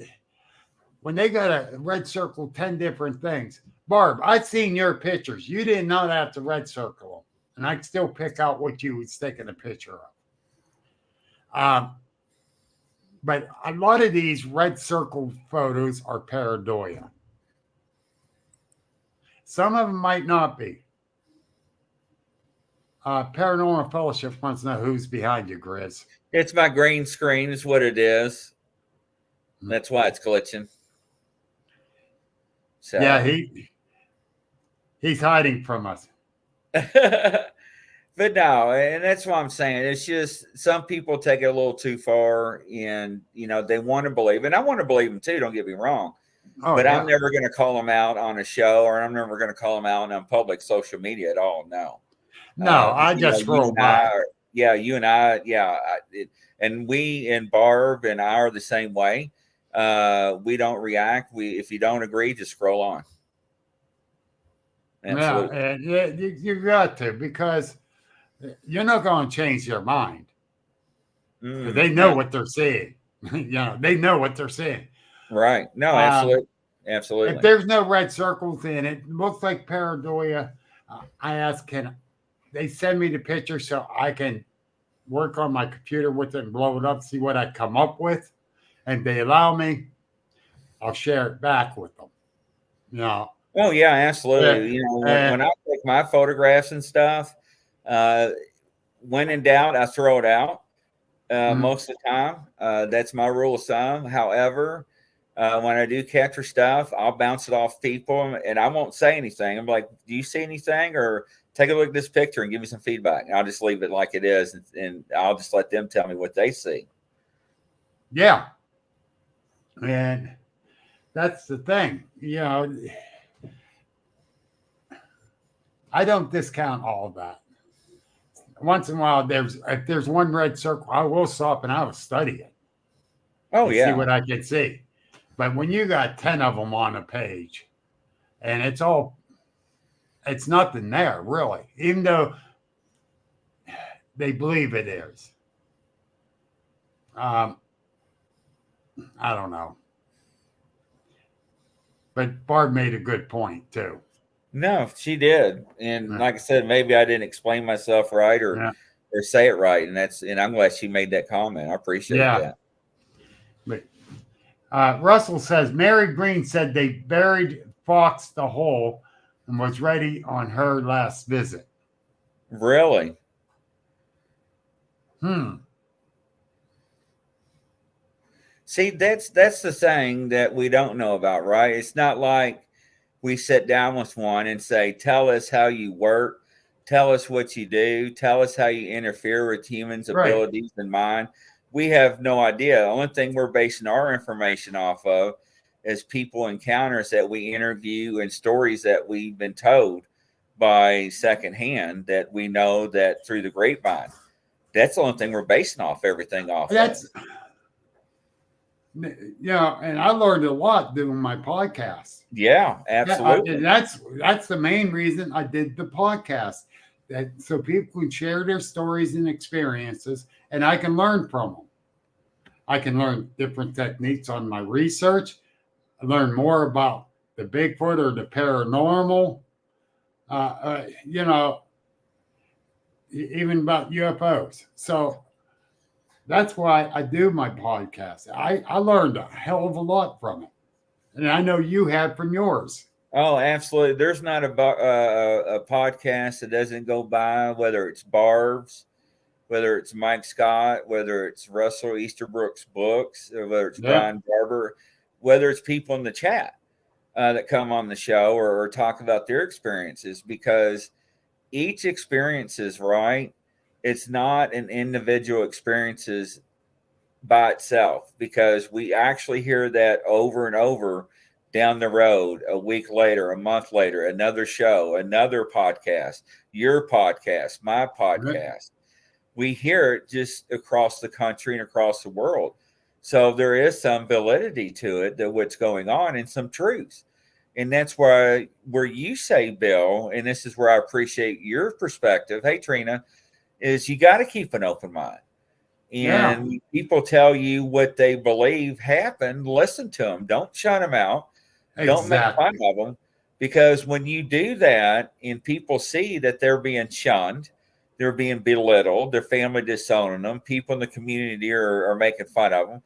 when they got a red circle, 10 different things. Barb, I've seen your pictures. You did not have to red circle them. And I can still pick out what you was taking a picture of. But a lot of these red circle photos are pareidolia. Some of them might not be. Paranormal Fellowship wants to know who's behind you, Grizz. It's my green screen is what it is. That's why it's glitching. So. Yeah, he's hiding from us. But no, and that's what I'm saying. It's just some people take it a little too far, and you know they want to believe, and I want to believe them too. Don't get me wrong, but I'm never going to call them out on a show, or I'm never going to call them out on public social media at all. No, I just scroll by. You and I, and we and Barb and I are the same way. We don't react. If you don't agree, just scroll on. Absolutely. Yeah, and you got to, because you're not going to change their mind. They know what they're seeing. They know what they're seeing. Right. No, absolutely. Absolutely. If there's no red circles in it, looks like pareidolia. I ask, can they send me the picture so I can work on my computer with it and blow it up, see what I come up with? And they allow me, I'll share it back with them. Oh yeah, absolutely. Yeah. When I take my photographs and stuff, when in doubt, I throw it out. Most of the time, that's my rule of thumb. However, when I do capture stuff, I'll bounce it off people, and I won't say anything. I'm like, "Do you see anything?" Or take a look at this picture and give me some feedback. And I'll just leave it like it is, and I'll just let them tell me what they see. Yeah. And that's the thing, I don't discount all of that. Once in a while, if there's one red circle, I will stop and I will study it. See what I can see. But when you got 10 of them on a page, and it's nothing there, really, even though they believe it is. I don't know. But Barb made a good point, too. No, she did. And like I said, maybe I didn't explain myself right or say it right. And I'm glad she made that comment. I appreciate that. But Russell says, Mary Green said they buried Fox the hole and was ready on her last visit. Really? See, that's the thing that we don't know about, right? It's not like we sit down with one and say, tell us how you work, tell us what you do, tell us how you interfere with humans' abilities and mind. We have no idea. The only thing we're basing our information off of is people encounters that we interview and stories that we've been told by secondhand that we know that through the grapevine. That's the only thing we're basing everything off of. And I learned a lot doing my podcast. Yeah, absolutely. And that's the main reason I did the podcast. so people can share their stories and experiences, and I can learn from them. I can learn different techniques on my research, learn more about the Bigfoot or the paranormal, you know, even about UFOs. So that's why I do my podcast. I learned a hell of a lot from it. And I know you have from yours. Oh, absolutely. There's not a podcast that doesn't go by, whether it's Barb's, whether it's Mike Scott, whether it's Russell Easterbrook's books, or whether it's Brian Barber, whether it's people in the chat that come on the show or talk about their experiences, because each experience is right. It's not an individual experiences by itself, because we actually hear that over and over down the road, a week later, a month later, another show, another podcast, your podcast, my podcast. We hear it just across the country and across the world. So there is some validity to it, that what's going on, and some truth. And that's where you say, Bill, and this is where I appreciate your perspective. Hey, Trina, is you got to keep an open mind. And when people tell you what they believe happened, listen to them. Don't shut them out. Don't make fun of them. Because when you do that and people see that they're being shunned, they're being belittled, their family disowning them, people in the community are making fun of them,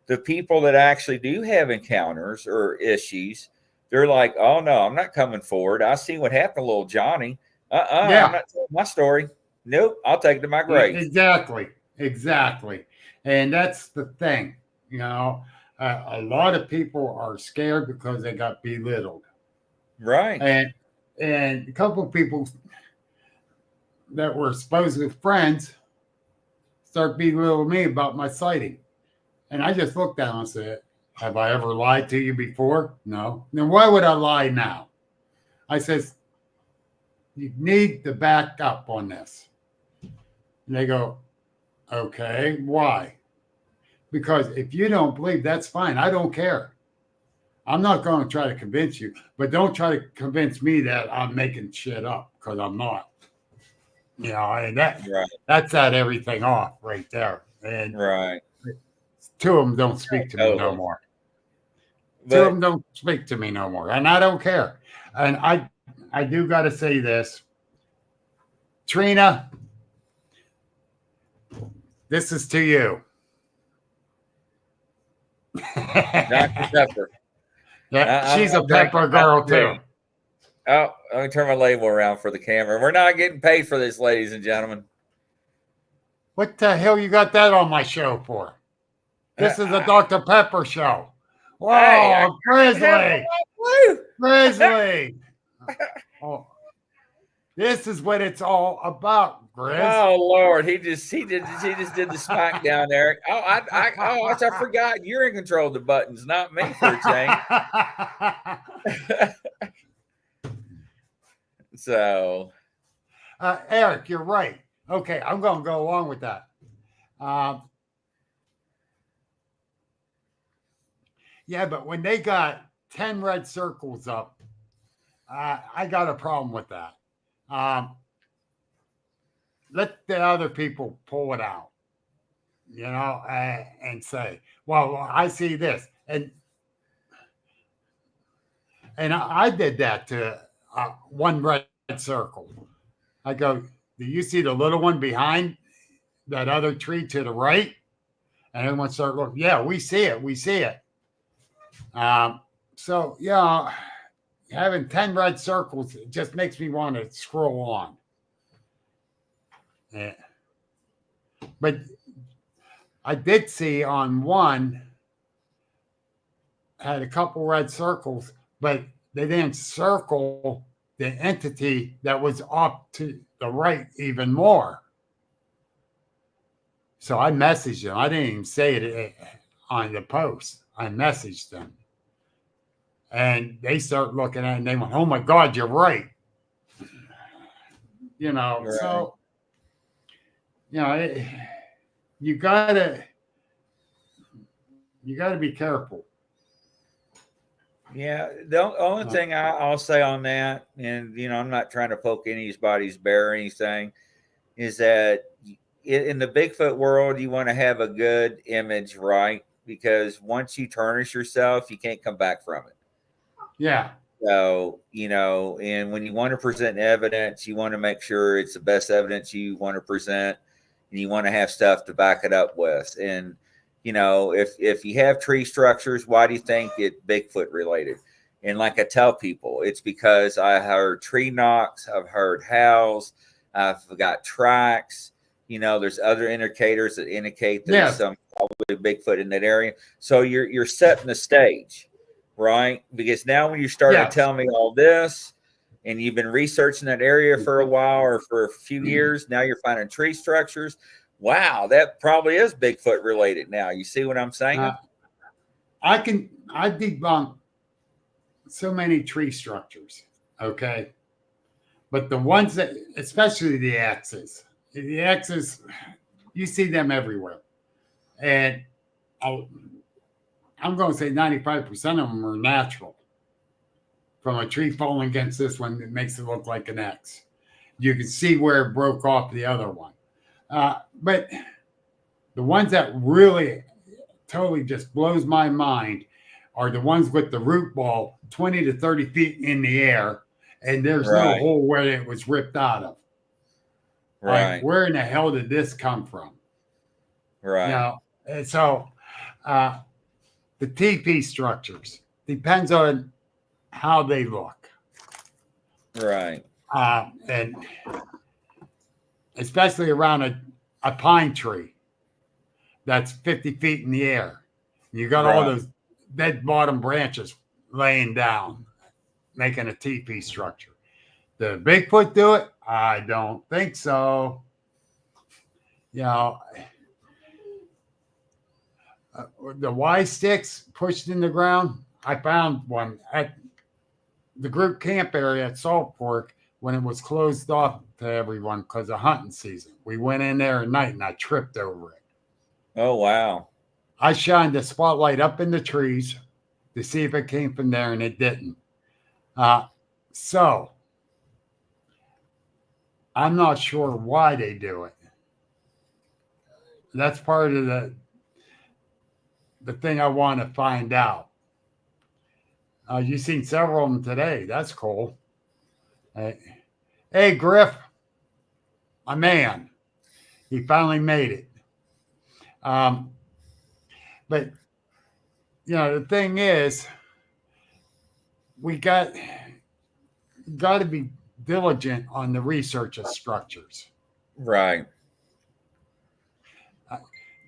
the people that actually do have encounters or issues, they're like, oh, no, I'm not coming forward. I see what happened to little Johnny. I'm not telling my story. Nope, I'll take it to my grave. Exactly. And that's the thing. You know, a lot of people are scared because they got belittled. Right. And a couple of people that were supposedly friends start belittling me about my sighting. And I just looked down and said, have I ever lied to you before? No. Then why would I lie now? I says, you need to back up on this. And they go, okay, why? Because if you don't believe, that's fine. I don't care. I'm not going to try to convince you, but don't try to convince me that I'm making shit up, because I'm not. You know, and that set everything off right there. And two of them don't speak to me no more. Two of them don't speak to me no more, and I don't care. And I do got to say this, Trina, this is to you. Dr. Pepper. She's a pepper girl too. Oh, let me turn my label around for the camera. We're not getting paid for this, ladies and gentlemen. What the hell you got that on my show for? This is a Dr. Pepper show. Whoa, hey, Grizzly. Grizzly. Oh, this is what it's all about, Grizz. Oh Lord, he just did the smack down there. I forgot you're in control of the buttons, not me for a change. So, Eric, you're right. Okay, I'm going to go along with that. Yeah, but when they got 10 red circles up, I got a problem with that. Let the other people pull it out, you know, and say, well, I see this. And I did that to one red circle. I go, do you see the little one behind that other tree to the right? And everyone started looking, yeah, we see it. We see it. So, yeah, having 10 red circles, it just makes me want to scroll on. Yeah. But I did see on one had a couple red circles, but they didn't circle the entity that was off to the right even more. So I messaged them. I didn't even say it on the post. I messaged them. And they start looking at it and they went, oh my God, you're right. You know, right. So, you know, you gotta be careful. Yeah, the only thing I'll say on that, and I'm not trying to poke anybody's bear or anything, is that in the Bigfoot world, you want to have a good image, right? Because once you tarnish yourself, you can't come back from it. Yeah. So, and when you want to present evidence, you want to make sure it's the best evidence you want to present, and you want to have stuff to back it up with. And, if you have tree structures, why do you think it's Bigfoot related? And like I tell people, it's because I heard tree knocks, I've heard howls, I've got tracks. There's other indicators that indicate there's some probably Bigfoot in that area. So you're setting the stage, right? Because now when you started to tell me all this, and you've been researching that area for a while or for a few years, now you're finding tree structures. Wow, that probably is Bigfoot related now. You see what I'm saying? I debunk so many tree structures, okay? But the ones that, especially the X's, you see them everywhere. And I'm going to say 95% of them are natural. From a tree falling against this one, it makes it look like an X. You can see where it broke off the other one. But the ones that really totally just blows my mind are the ones with the root ball 20 to 30 feet in the air, and there's no hole where it was ripped out of. Right. Like, where in the hell did this come from? Right. And so the TP structures depends on how they look. Right. And especially around a pine tree that's 50 feet in the air. You got all those dead bottom branches laying down, making a teepee structure. Did Bigfoot do it? I don't think so. The Y sticks pushed in the ground. I found one at the group camp area at Salt Fork when it was closed off to everyone because of hunting season. We went in there at night and I tripped over it. Oh, wow. I shined the spotlight up in the trees to see if it came from there, and it didn't. So I'm not sure why they do it. That's part of the thing I want to find out. You've seen several of them today. That's cool. Hey, Griff, my man, he finally made it. But, the thing is, we got to be diligent on the research of structures. Right.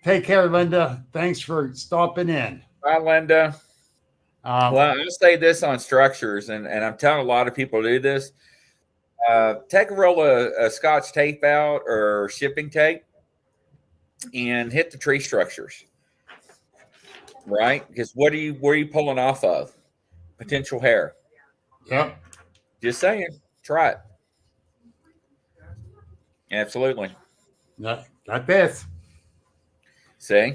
Take care, Linda. Thanks for stopping in. Bye, Linda. Well, I'll say this on structures, and I'm telling a lot of people to do this. Take a roll of Scotch tape out or shipping tape and hit the tree structures. Right? Because where are you pulling off of? Potential hair. Yep. Just saying. Try it. Absolutely. Got this. See?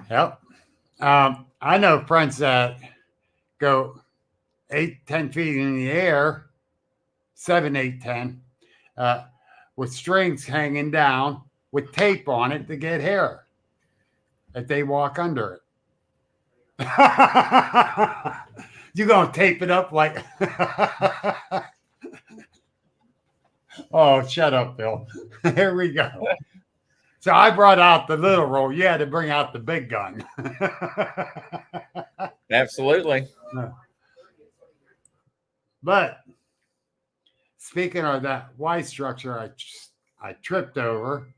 Yep. I know friends that go 8-10 feet in the air, 7, 8, 10, with strings hanging down with tape on it to get hair if they walk under it. You're going to tape it up like... Oh, shut up, Bill. Here we go. So I brought out the little roll. You had to bring out the big gun. Absolutely. But speaking of that Y structure, I tripped over.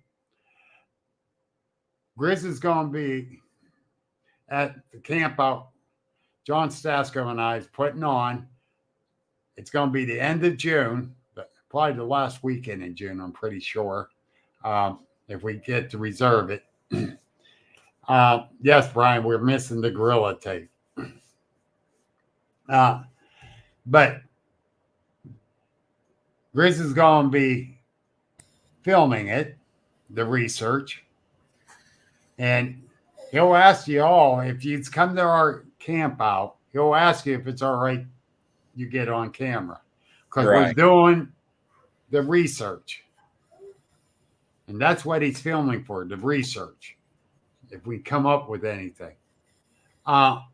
Grizz is going to be at the camp out John Stasko and I is putting on. It's going to be the end of June, but probably the last weekend in June, I'm pretty sure, if we get to reserve it. Yes, Brian, we're missing the gorilla tape. But Grizz is going to be filming it, the research, and he'll ask you all, if you come to our camp out, he'll ask you if it's all right you get on camera, because we're Right. doing the research. And that's what he's filming for, the research, if we come up with anything. But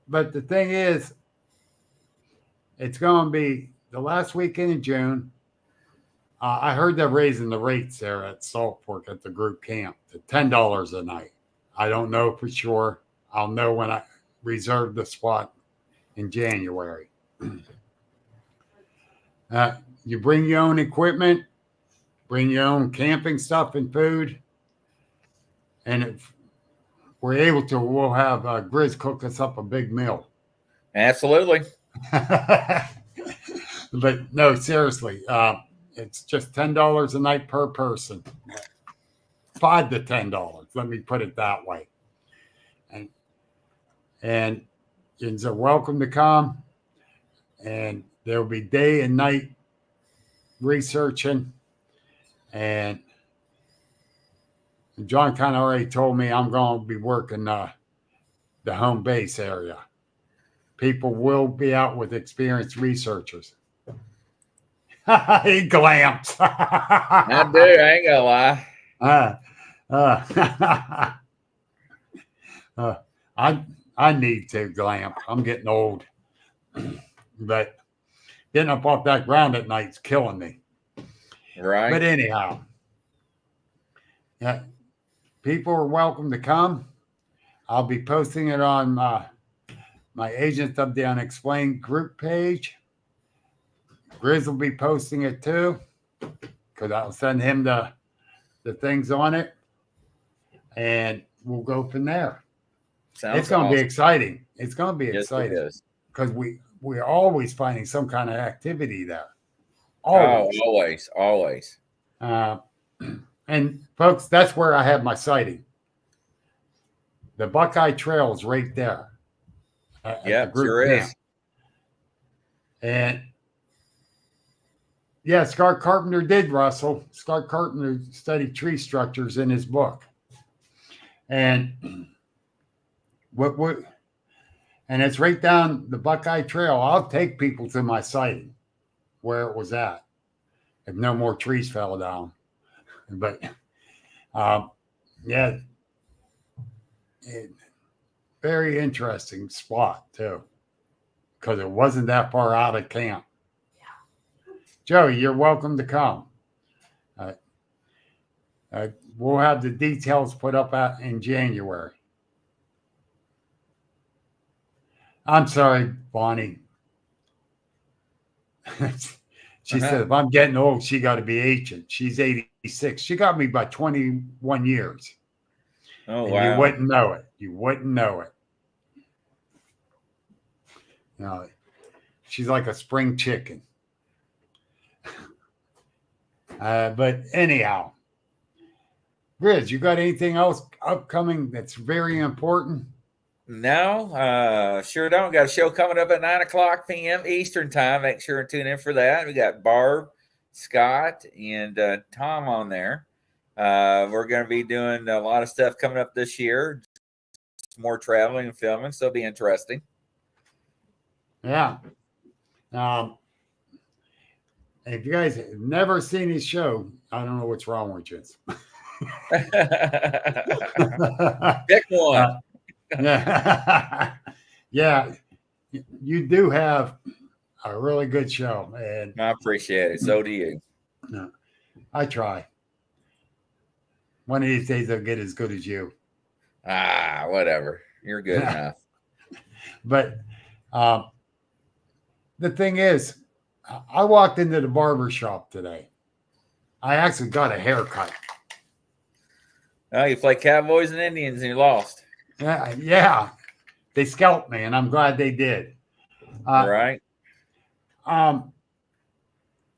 the thing is, it's going to be the last weekend in June. I heard they're raising the rates there at Salt Fork at the group camp to $10 a night. I don't know for sure. I'll know when I reserve the spot in January. You bring your own equipment, bring your own camping stuff and food. And if we're able to, we'll have Grizz cook us up a big meal. Absolutely. But no, seriously, it's just $10 a night per person. $5 to $10. Let me put it that way. And you're welcome to come. And there will be day and night researching. And John kind of already told me I'm going to be working the home base area. People will be out with experienced researchers. He glamps. I do. I ain't gonna lie. I need to glamp. I'm getting old, but getting up off that ground at night's killing me. Right. But anyhow, yeah, people are welcome to come. I'll be posting it on my Agents of the Unexplained group page. Grizz will be posting it too, because I'll send him the things on it, and we'll go from there. It's going to be exciting. It's going to be exciting because we're always finding some kind of activity there. Always. Always. And folks, that's where I have my sighting. The Buckeye Trail is right there. Yeah, sure is. And yeah, Scott Carpenter did, Russell. Scott Carpenter studied tree structures in his book. And and it's right down the Buckeye Trail. I'll take people to my sighting where it was at if no more trees fell down. But yeah, very interesting spot too, because it wasn't that far out of camp. Joey, you're welcome to come. We'll have the details put up in January. I'm sorry, Bonnie. She said, if I'm getting old, she got to be ancient. She's 86. She got me by 21 years. Oh, and wow. You wouldn't know it. You wouldn't know it. No, she's like a spring chicken. But anyhow, Grizz, you got anything else upcoming that's very important? No, sure don't. Got a show coming up at 9:00 p.m. Eastern time. Make sure and tune in for that. We got Barb, Scott, and Tom on there. We're going to be doing a lot of stuff coming up this year. More traveling and filming, so it'll be interesting. Yeah. If you guys have never seen his show, I don't know what's wrong with you. Pick one. Yeah, you do have a really good show, and I appreciate it. So do you. I try. One of these days, I'll get as good as you. Whatever. You're good enough. But the thing is, I walked into the barber shop today. I actually got a haircut. Oh, you play Cowboys and Indians and you lost. Yeah. They scalped me, and I'm glad they did. Right. I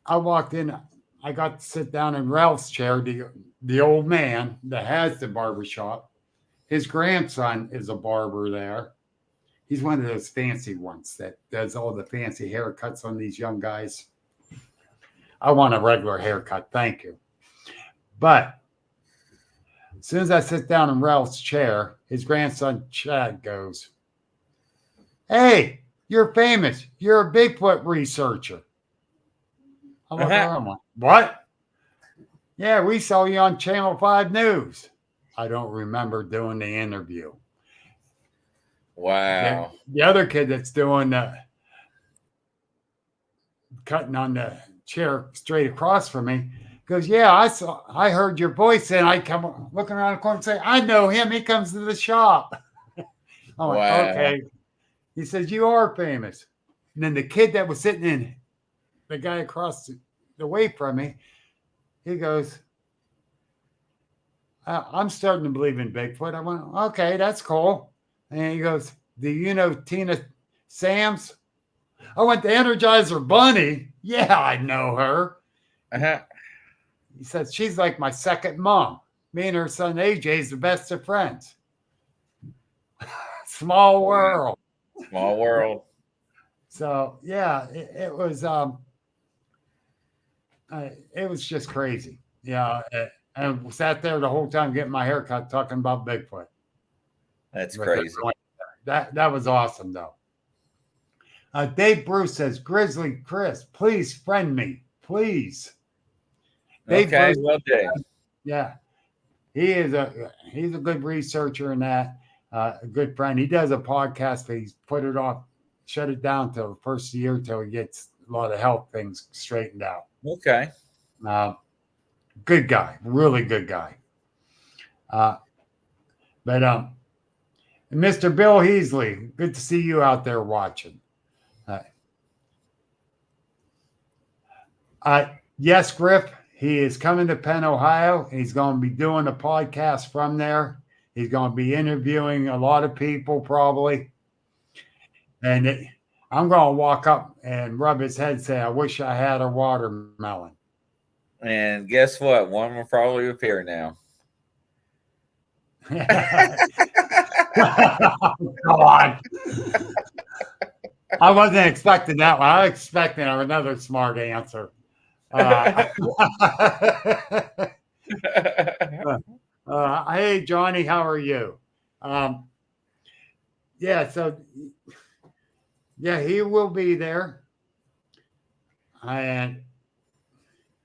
walked in. I got to sit down in Ralph's chair, the old man that has the barber shop. His grandson is a barber there. He's one of those fancy ones that does all the fancy haircuts on these young guys. I want a regular haircut. Thank you. But as soon as I sit down in Ralph's chair, his grandson, Chad, goes, Hey, you're famous. You're a Bigfoot researcher. I look around, I'm like, what? Yeah, we saw you on Channel 5 News. I don't remember doing the interview. Wow. The other kid that's doing the cutting on the chair straight across from me goes, yeah, I heard your voice, and I come looking around the corner and say, I know him. He comes to the shop. I'm like, Wow. okay. He says, you are famous. And then the kid that was sitting in, the guy across the way from me, he goes, I'm starting to believe in Bigfoot. I went, okay, that's cool. And he goes, do you know Tina Sams? I went to Energizer Bunny. Yeah, I know her. He said, she's like my second mom. Me and her son AJ is the best of friends. Small world. Small world. So yeah, it was just crazy. Yeah, and sat there the whole time getting my hair cut talking about Bigfoot. That's crazy. That was awesome though. Dave Bruce says, Grizzly Chris, please friend me, please. Dave Okay, Bruce, well, Dave. Yeah, he's a good researcher in that. A good friend. He does a podcast, but he's put it off, shut it down till the first year till he gets a lot of health things straightened out. Okay. Good guy, really good guy. But Mr. Bill Heasley, good to see you out there watching. Yes, Griff, he is coming to Penn, Ohio. He's going to be doing a podcast from there. He's going to be interviewing a lot of people probably. And I'm going to walk up and rub his head and say, I wish I had a watermelon. And guess what? One will probably appear now. Oh, God. I wasn't expecting that one. I was expecting another smart answer. Hey, Johnny, how are you? So he will be there. And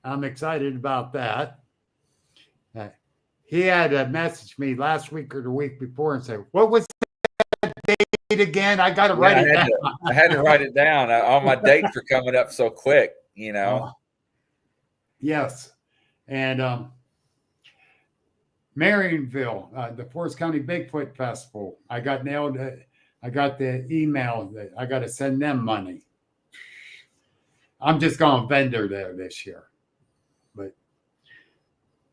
I'm excited about that. He had to message me last week or the week before and say, what was that date again? I got to write it down. I had to write it down. All my dates are coming up so quick, you know. Yes. And Marionville, the Forest County Bigfoot Festival, I got nailed. I got the email that I got to send them money. I'm just going vendor there this year. But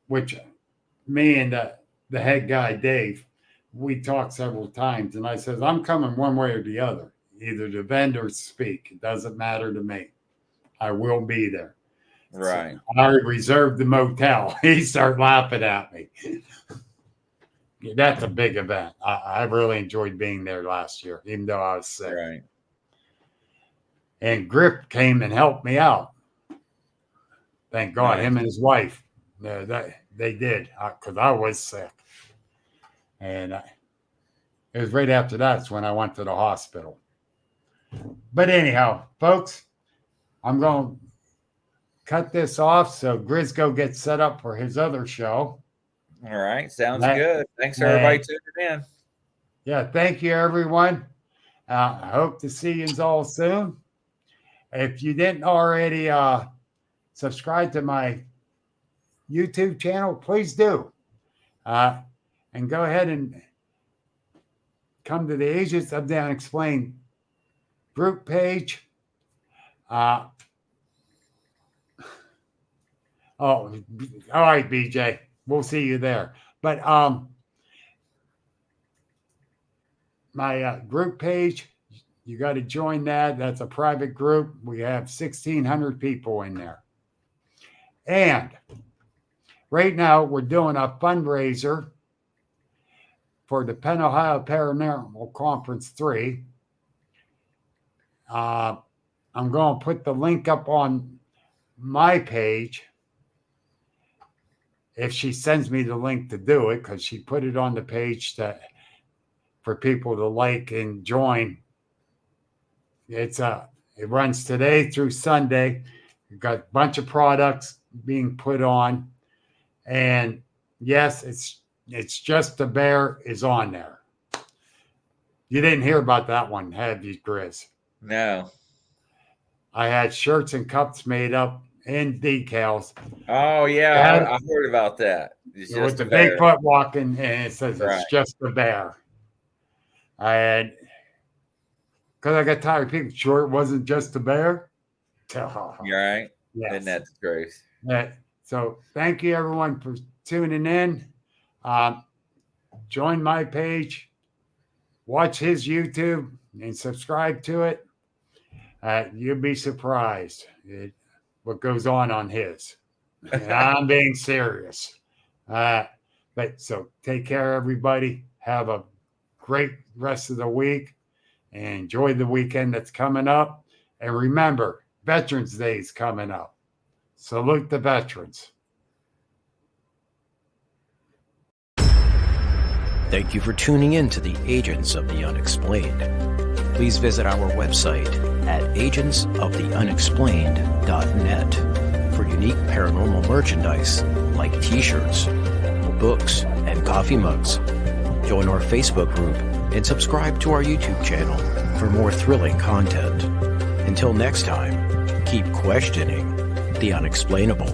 which me and the head guy, Dave, we talked several times, and I says, I'm coming one way or the other, either to vend or speak. It doesn't matter to me. I will be there. Right. So I reserved the motel. He started laughing at me. That's a big event. I really enjoyed being there last year, even though I was sick. Right. And Griff came and helped me out. Thank God, Nice. him and his wife. They did, because I was sick. And it was right after that's when I went to the hospital. But anyhow, folks, I'm going to cut this off so Grizz gets set up for his other show. All right. Sounds good. Thanks, everybody, tuning in. Yeah, thank you, everyone. I hope to see you all soon. If you didn't already subscribe to my YouTube channel, please do. And go ahead and come to the Agents of the Unexplained group page. All right, BJ. We'll see you there. But my group page, you got to join that. That's a private group. We have 1,600 people in there. And right now, we're doing a fundraiser for the Penn, Ohio Paranormal Conference 3. I'm going to put the link up on my page if she sends me the link to do it, because she put it on the page for people to like and join it runs today through Sunday. We've got a bunch of products being put on, and yes, it's just a bear is on there. You didn't hear about that one, have you, Chris? No. I had shirts and cups made up and decals. Oh yeah, I heard about that. It's With just the a bear. Bigfoot walking, and it says Right. it's just a bear. And because I got tired of people, sure it wasn't just a bear. You're right. Yes. Isn't that the truth? So thank you everyone for tuning in. Join my page, watch his YouTube, and subscribe to it. You'll be surprised what goes on his. And I'm being serious. But so take care, everybody. Have a great rest of the week and enjoy the weekend that's coming up. And remember, Veterans Day is coming up. Salute the veterans. Thank you for tuning in to the Agents of the Unexplained. Please visit our website at agentsoftheunexplained.net for unique paranormal merchandise like t-shirts, books, and coffee mugs. Join our Facebook group and subscribe to our YouTube channel for more thrilling content. Until next time, keep questioning the unexplainable.